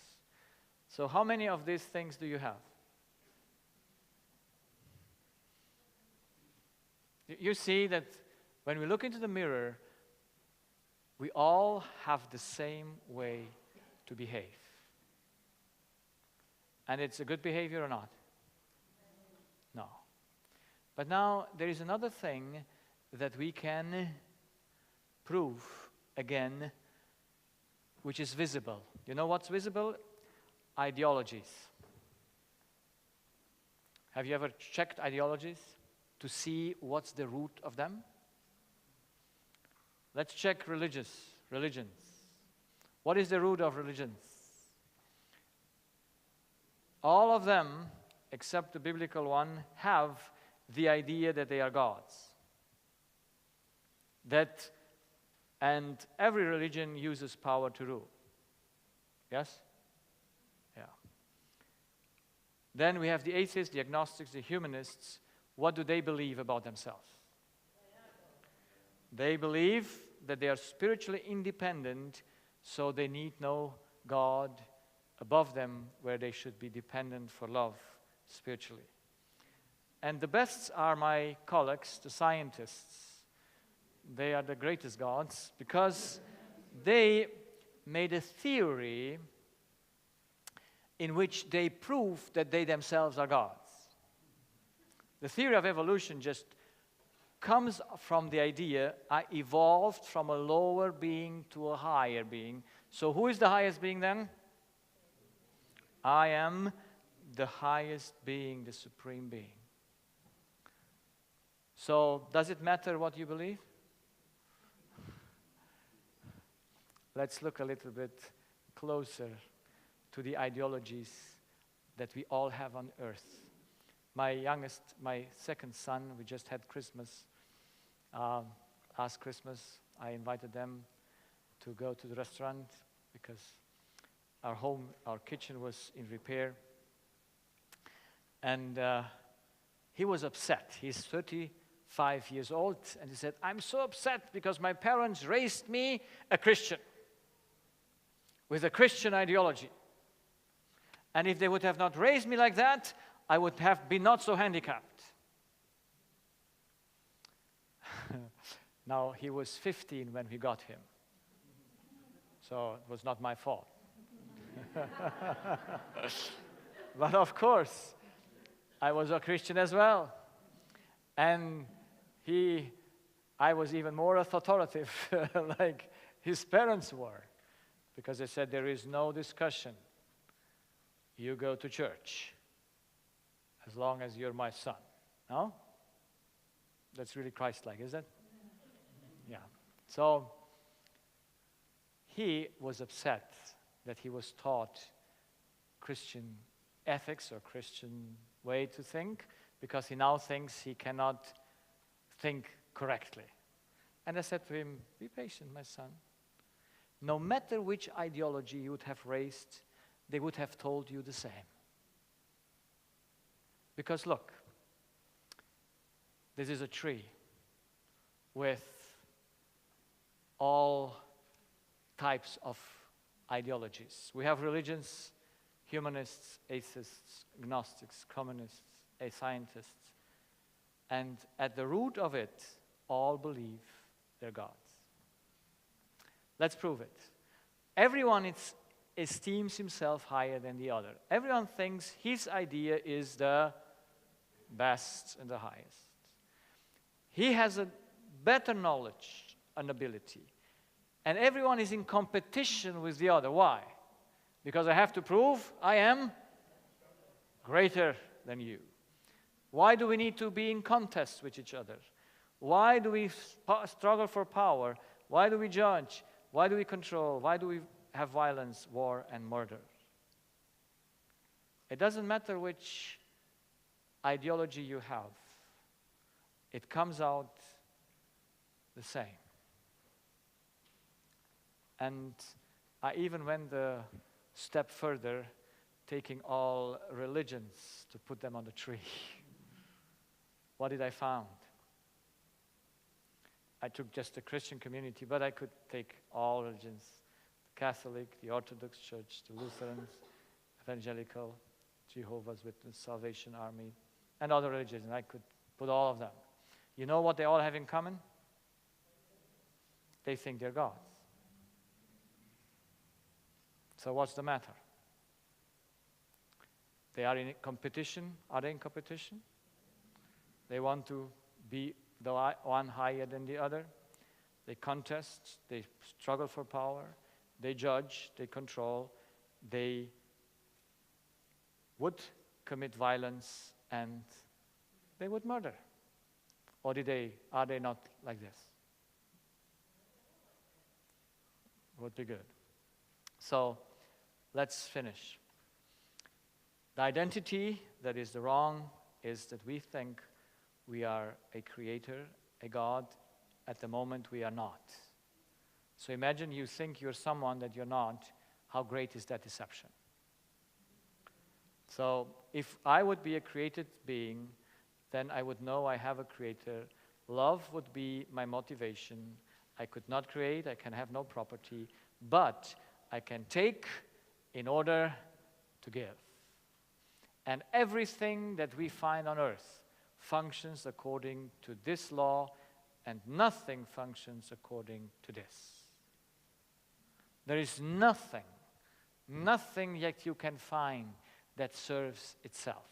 So how many of these things do you have? You see that when we look into the mirror, we all have the same way to behave. And it's a good behavior or not? No. But now there is another thing that we can prove again, which is visible. You know what's visible? Ideologies. Have you ever checked ideologies to see what's the root of them? Let's check religions. What is the root of religions? All of them, except the biblical one, have the idea that they are gods. And every religion uses power to rule. Yes? Yeah. Then we have the atheists, the agnostics, the humanists. What do they believe about themselves? They believe that they are spiritually independent, so they need no God above them where they should be dependent for love spiritually. And the best are my colleagues, the scientists. They are the greatest gods because they made a theory in which they prove that they themselves are gods. The theory of evolution just comes from the idea I evolved from a lower being to a higher being. So who is the highest being then? I am the highest being, the supreme being. So does it matter what you believe? Let's look a little bit closer to the ideologies that we all have on earth. My second son, we just had Christmas. Last Christmas, I invited them to go to the restaurant because our kitchen was in repair. And he was upset. He's 35 years old, and he said, I'm so upset because my parents raised me a Christian, with a Christian ideology. And if they would have not raised me like that, I would have been not so handicapped. Now, he was 15 when we got him. So it was not my fault. But of course, I was a Christian as well. And I was even more authoritative, like his parents were. Because they said, there is no discussion. You go to church as long as you're my son. No? That's really Christ-like, is it? Yeah. So he was upset that he was taught Christian ethics or Christian way to think because he now thinks he cannot think correctly. And I said to him, be patient, my son. No matter which ideology you would have raised, they would have told you the same. Because look, this is a tree with all types of ideologies. We have religions, humanists, atheists, agnostics, communists, scientists, and at the root of it, all believe they're gods. Let's prove it. Everyone esteems himself higher than the other. Everyone thinks his idea is the best and the highest. He has a better knowledge and ability. And everyone is in competition with the other. Why? Because I have to prove I am greater than you. Why do we need to be in contest with each other? Why do we struggle for power? Why do we judge? Why do we control? Why do we have violence, war, and murder? It doesn't matter which ideology you have. It comes out the same. And I even went a step further, taking all religions to put them on the tree. What did I found? I took just the Christian community, but I could take all religions, the Catholic, the Orthodox Church, the Lutherans, Evangelical, Jehovah's Witness, Salvation Army, and other religions, and I could put all of them. You know what they all have in common? They think they're gods. So what's the matter? They are in competition. Are they in competition? They want to be the one higher than the other. They contest. They struggle for power. They judge. They control. They would commit violence and they would murder. Or are they not like this? Would be good. So let's finish. The identity that is the wrong is that we think we are a creator, a God. At the moment we are not. So imagine you think you're someone that you're not. How great is that deception? So if I would be a created being, then I would know I have a creator. Love would be my motivation. I could not create, I can have no property, but I can take in order to give. And everything that we find on earth functions according to this law, and nothing functions according to this. There is nothing yet you can find that serves itself.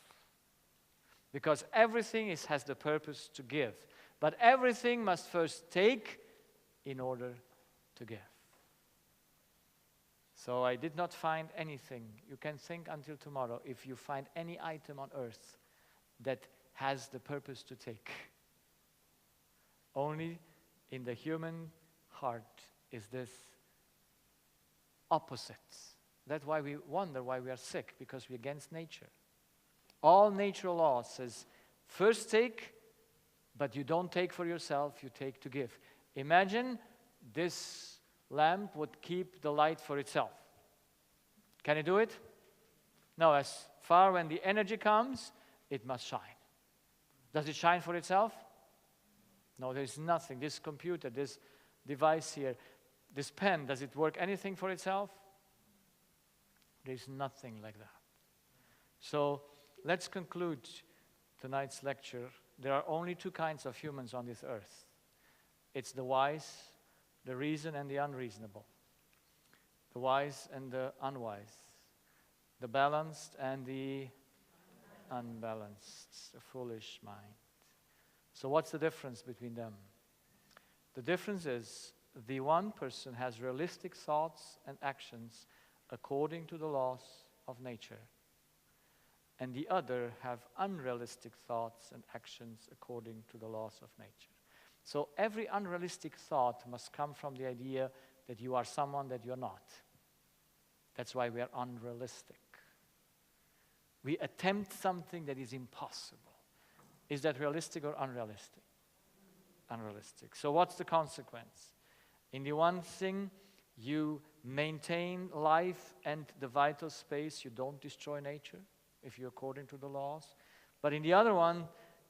Because everything has the purpose to give. But everything must first take in order to give. So I did not find anything. You can think until tomorrow if you find any item on earth that has the purpose to take. Only in the human heart is this opposite. That's why we wonder why we are sick, because we're against nature. All natural law says, first take, but you don't take for yourself, you take to give. Imagine this lamp would keep the light for itself. Can it do it? No, as far when the energy comes, it must shine. Does it shine for itself? No, there's nothing. This computer, this device here, this pen, does it work anything for itself? There's nothing like that. So let's conclude tonight's lecture. There are only two kinds of humans on this earth. It's the wise, the reason, and the unreasonable. The wise and the unwise. The balanced and the unbalanced. The foolish mind. So what's the difference between them? The difference is the one person has realistic thoughts and actions according to the laws of nature, and the other have unrealistic thoughts and actions according to the laws of nature. So every unrealistic thought must come from the idea that you are someone that you're not. That's why we are unrealistic. We attempt something that is impossible. Is that realistic or unrealistic? Unrealistic. So what's the consequence? In the one thing, you maintain life and the vital space. You don't destroy nature if you're according to the laws. But in the other one,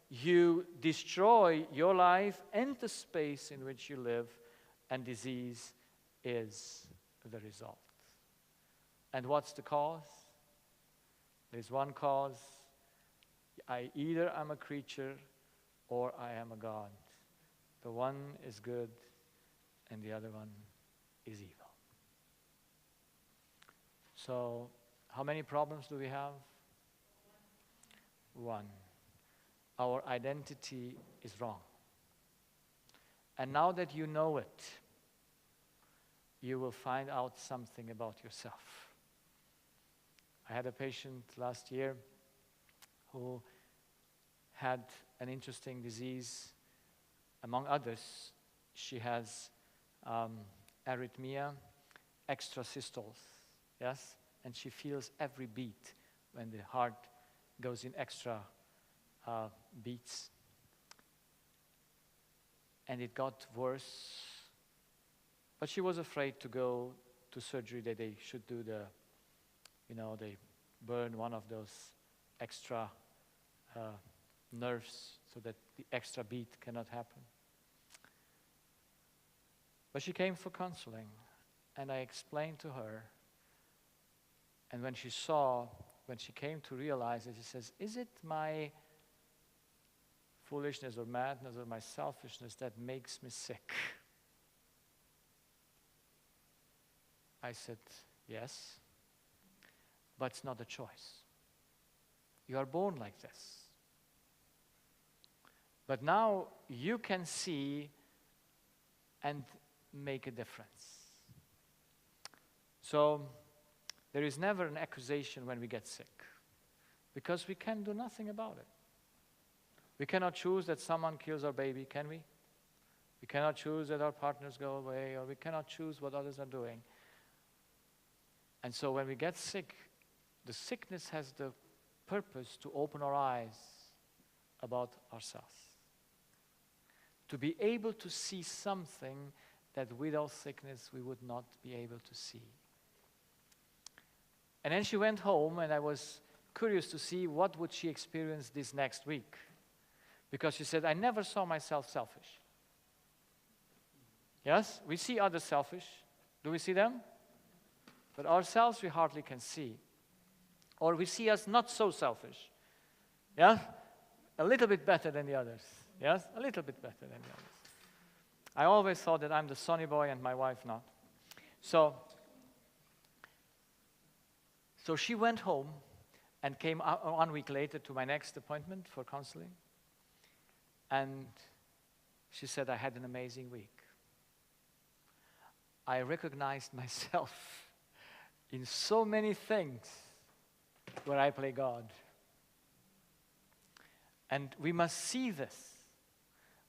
you destroy your life and the space in which you live, and disease is the result. And what's the cause? There's one cause. Either I'm a creature or I am a God. The one is good and the other one is evil. So, how many problems do we have? One. Our identity is wrong. And now that you know it, you will find out something about yourself. I had a patient last year who had an interesting disease. Among others, she has arrhythmia, extra systoles, yes? And she feels every beat when the heart goes in extra beats. And it got worse. But she was afraid to go to surgery that they should do they burn one of those extra nerves so that the extra beat cannot happen. But she came for counseling, and I explained to her, and when she came to realize it, she says, is it my foolishness or madness or my selfishness that makes me sick? I said, yes, but it's not a choice. You are born like this. But now you can see and make a difference. So there is never an accusation when we get sick, because we can do nothing about it. We cannot choose that someone kills our baby, can we? We cannot choose that our partners go away, or we cannot choose what others are doing. And so when we get sick, the sickness has the purpose to open our eyes about ourselves. To be able to see something that without sickness we would not be able to see. And then she went home, and I was curious to see what would she experience this next week. Because she said, I never saw myself selfish. Yes, we see others selfish. Do we see them? But ourselves we hardly can see. Or we see us not so selfish. Yeah? A little bit better than the others. Yes? A little bit better than the others. I always thought that I'm the sonny boy and my wife not. So she went home and came 1 week later to my next appointment for counseling. And she said, I had an amazing week. I recognized myself in so many things where I play God. And we must see this.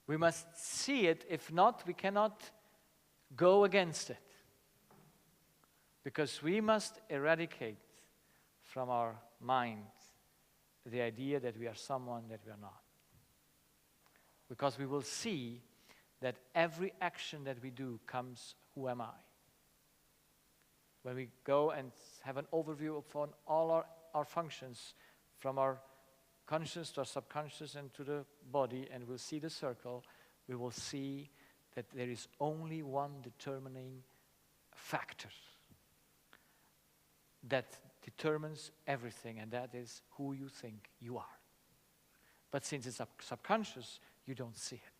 We must see it. If not, we cannot go against it. Because we must eradicate from our mind the idea that we are someone that we are not. Because we will see that every action that we do comes, who am I? When we go and have an overview of all our functions, from our conscious to our subconscious and to the body, and we'll see the circle, we will see that there is only one determining factor that determines everything, and that is who you think you are. But since it's subconscious, you don't see it.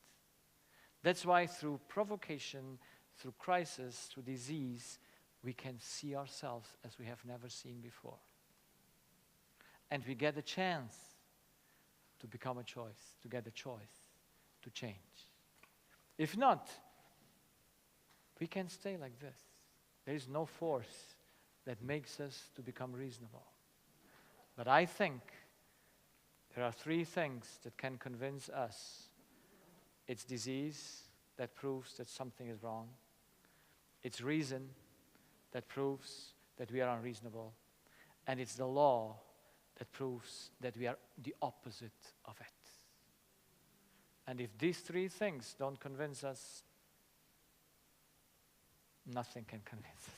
That's why through provocation, through crisis, through disease, we can see ourselves as we have never seen before. And we get a chance to become a choice, to get a choice, to change. If not, we can stay like this. There is no force that makes us to become reasonable. But I think there are 3 things that can convince us. It's disease that proves that something is wrong. It's reason that proves that we are unreasonable. And it's the law that proves that we are the opposite of it. And if these 3 things don't convince us, nothing can convince us.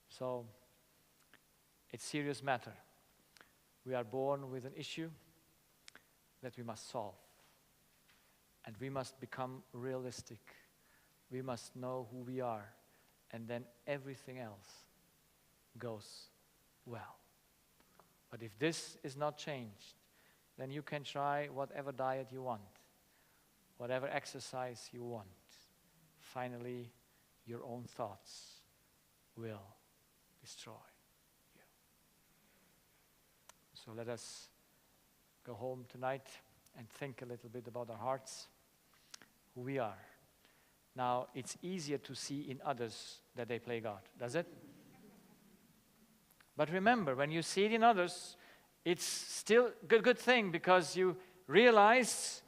So, it's a serious matter. We are born with an issue that we must solve. And we must become realistic. We must know who we are. And then everything else goes well. But if this is not changed, then you can try whatever diet you want, whatever exercise you want. Finally, your own thoughts will destroy you. So let us go home tonight and think a little bit about our hearts, who we are. Now, it's easier to see in others that they play God, does it? But remember, when you see it in others, it's still a good thing, because you realize,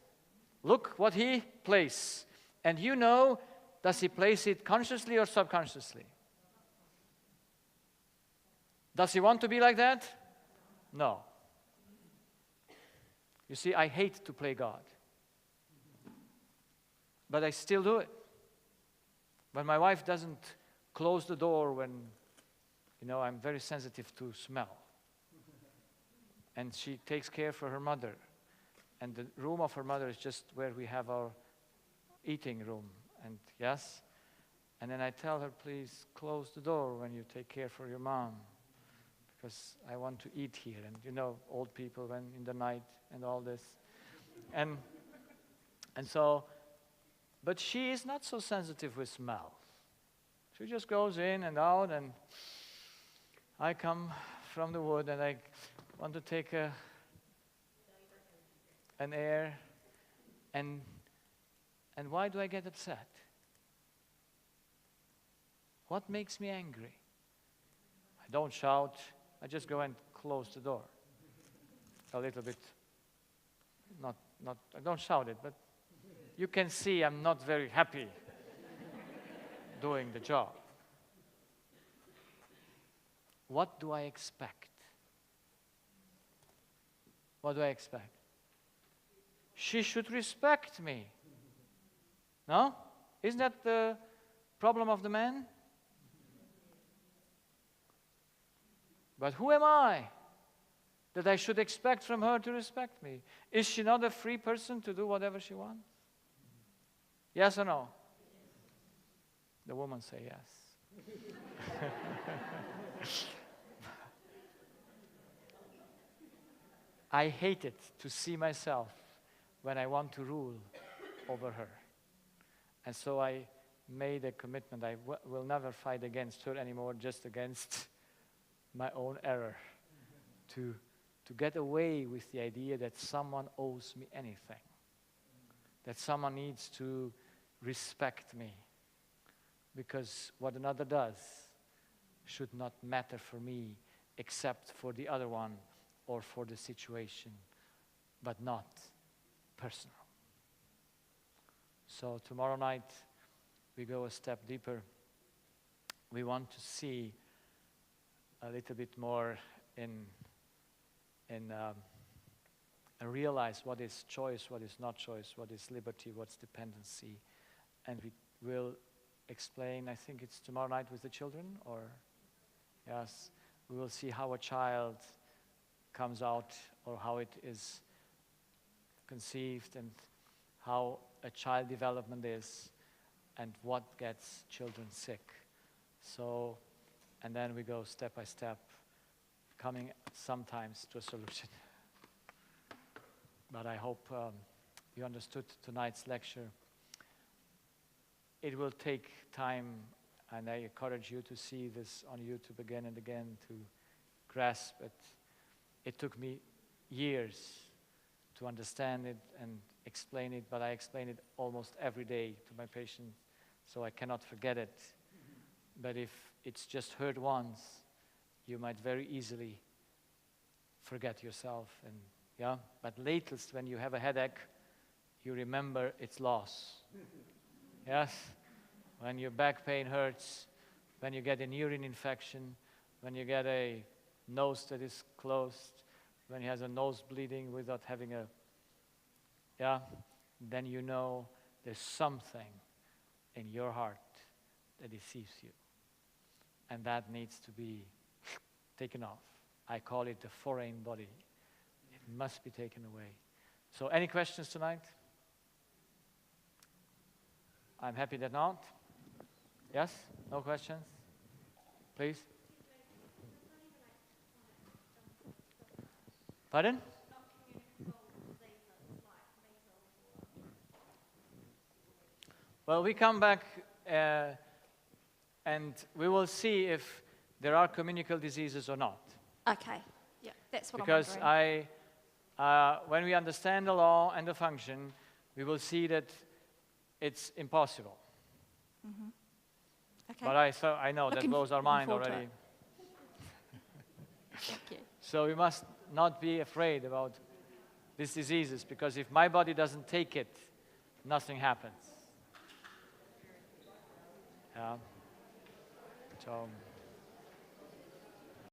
look what he plays. And you know, does he place it consciously or subconsciously? Does he want to be like that? No. You see, I hate to play God. But I still do it. When my wife doesn't close the door when, I'm very sensitive to smell. And she takes care for her mother. And the room of her mother is just where we have our eating room. And yes. And then I tell her, please close the door when you take care for your mom, because I want to eat here. And you know, old people when in the night and all this. And so, but she is not so sensitive with smell. She just goes in and out, and I come from the wood and I want to take an air. And why do I get upset? What makes me angry? I don't shout. I just go and close the door. A little bit. Not. I don't shout it, but you can see I'm not very happy doing the job. What do I expect? What do I expect? She should respect me. No? Isn't that the problem of the man? But who am I that I should expect from her to respect me? Is she not a free person to do whatever she wants? Yes or no? The woman say yes. I hate it to see myself when I want to rule over her. And so I made a commitment. I will never fight against her anymore, just against my own error. To get away with the idea that someone owes me anything. That someone needs to respect me. Because what another does should not matter for me except for the other one or for the situation, but not personal. So tomorrow night we go a step deeper. We want to see a little bit more and realize what is choice, what is not choice, what is liberty, what's dependency. And we will explain, I think it's tomorrow night with the children, or yes, we will see how a child comes out, or how it is conceived, and how a child development is, and what gets children sick. So, and then we go step by step, coming sometimes to a solution. But I hope you understood tonight's lecture. It will take time, and I encourage you to see this on YouTube again and again to grasp it. It took me years to understand it and explain it, but I explain it almost every day to my patients, so I cannot forget it. But if it's just heard once, you might very easily forget yourself. And yeah, but latest when you have a headache, you remember its loss. Yes, when your back pain hurts, when you get an urine infection, when you get a nose that is closed, when he has a nose bleeding without having a, then you know there's something in your heart that deceives you. And that needs to be taken off. I call it the foreign body. It must be taken away. So any questions tonight? I'm happy that not. Yes? No questions? Please? Pardon? Well, we come back and we will see if there are communicable diseases or not. Okay, yeah, that's what because I'm wondering. When we understand the law and the function, we will see that it's impossible. Mm-hmm. Okay. But I know that blows our mind already. Thank you. So we must not be afraid about these diseases, because if my body doesn't take it, nothing happens. Yeah. So.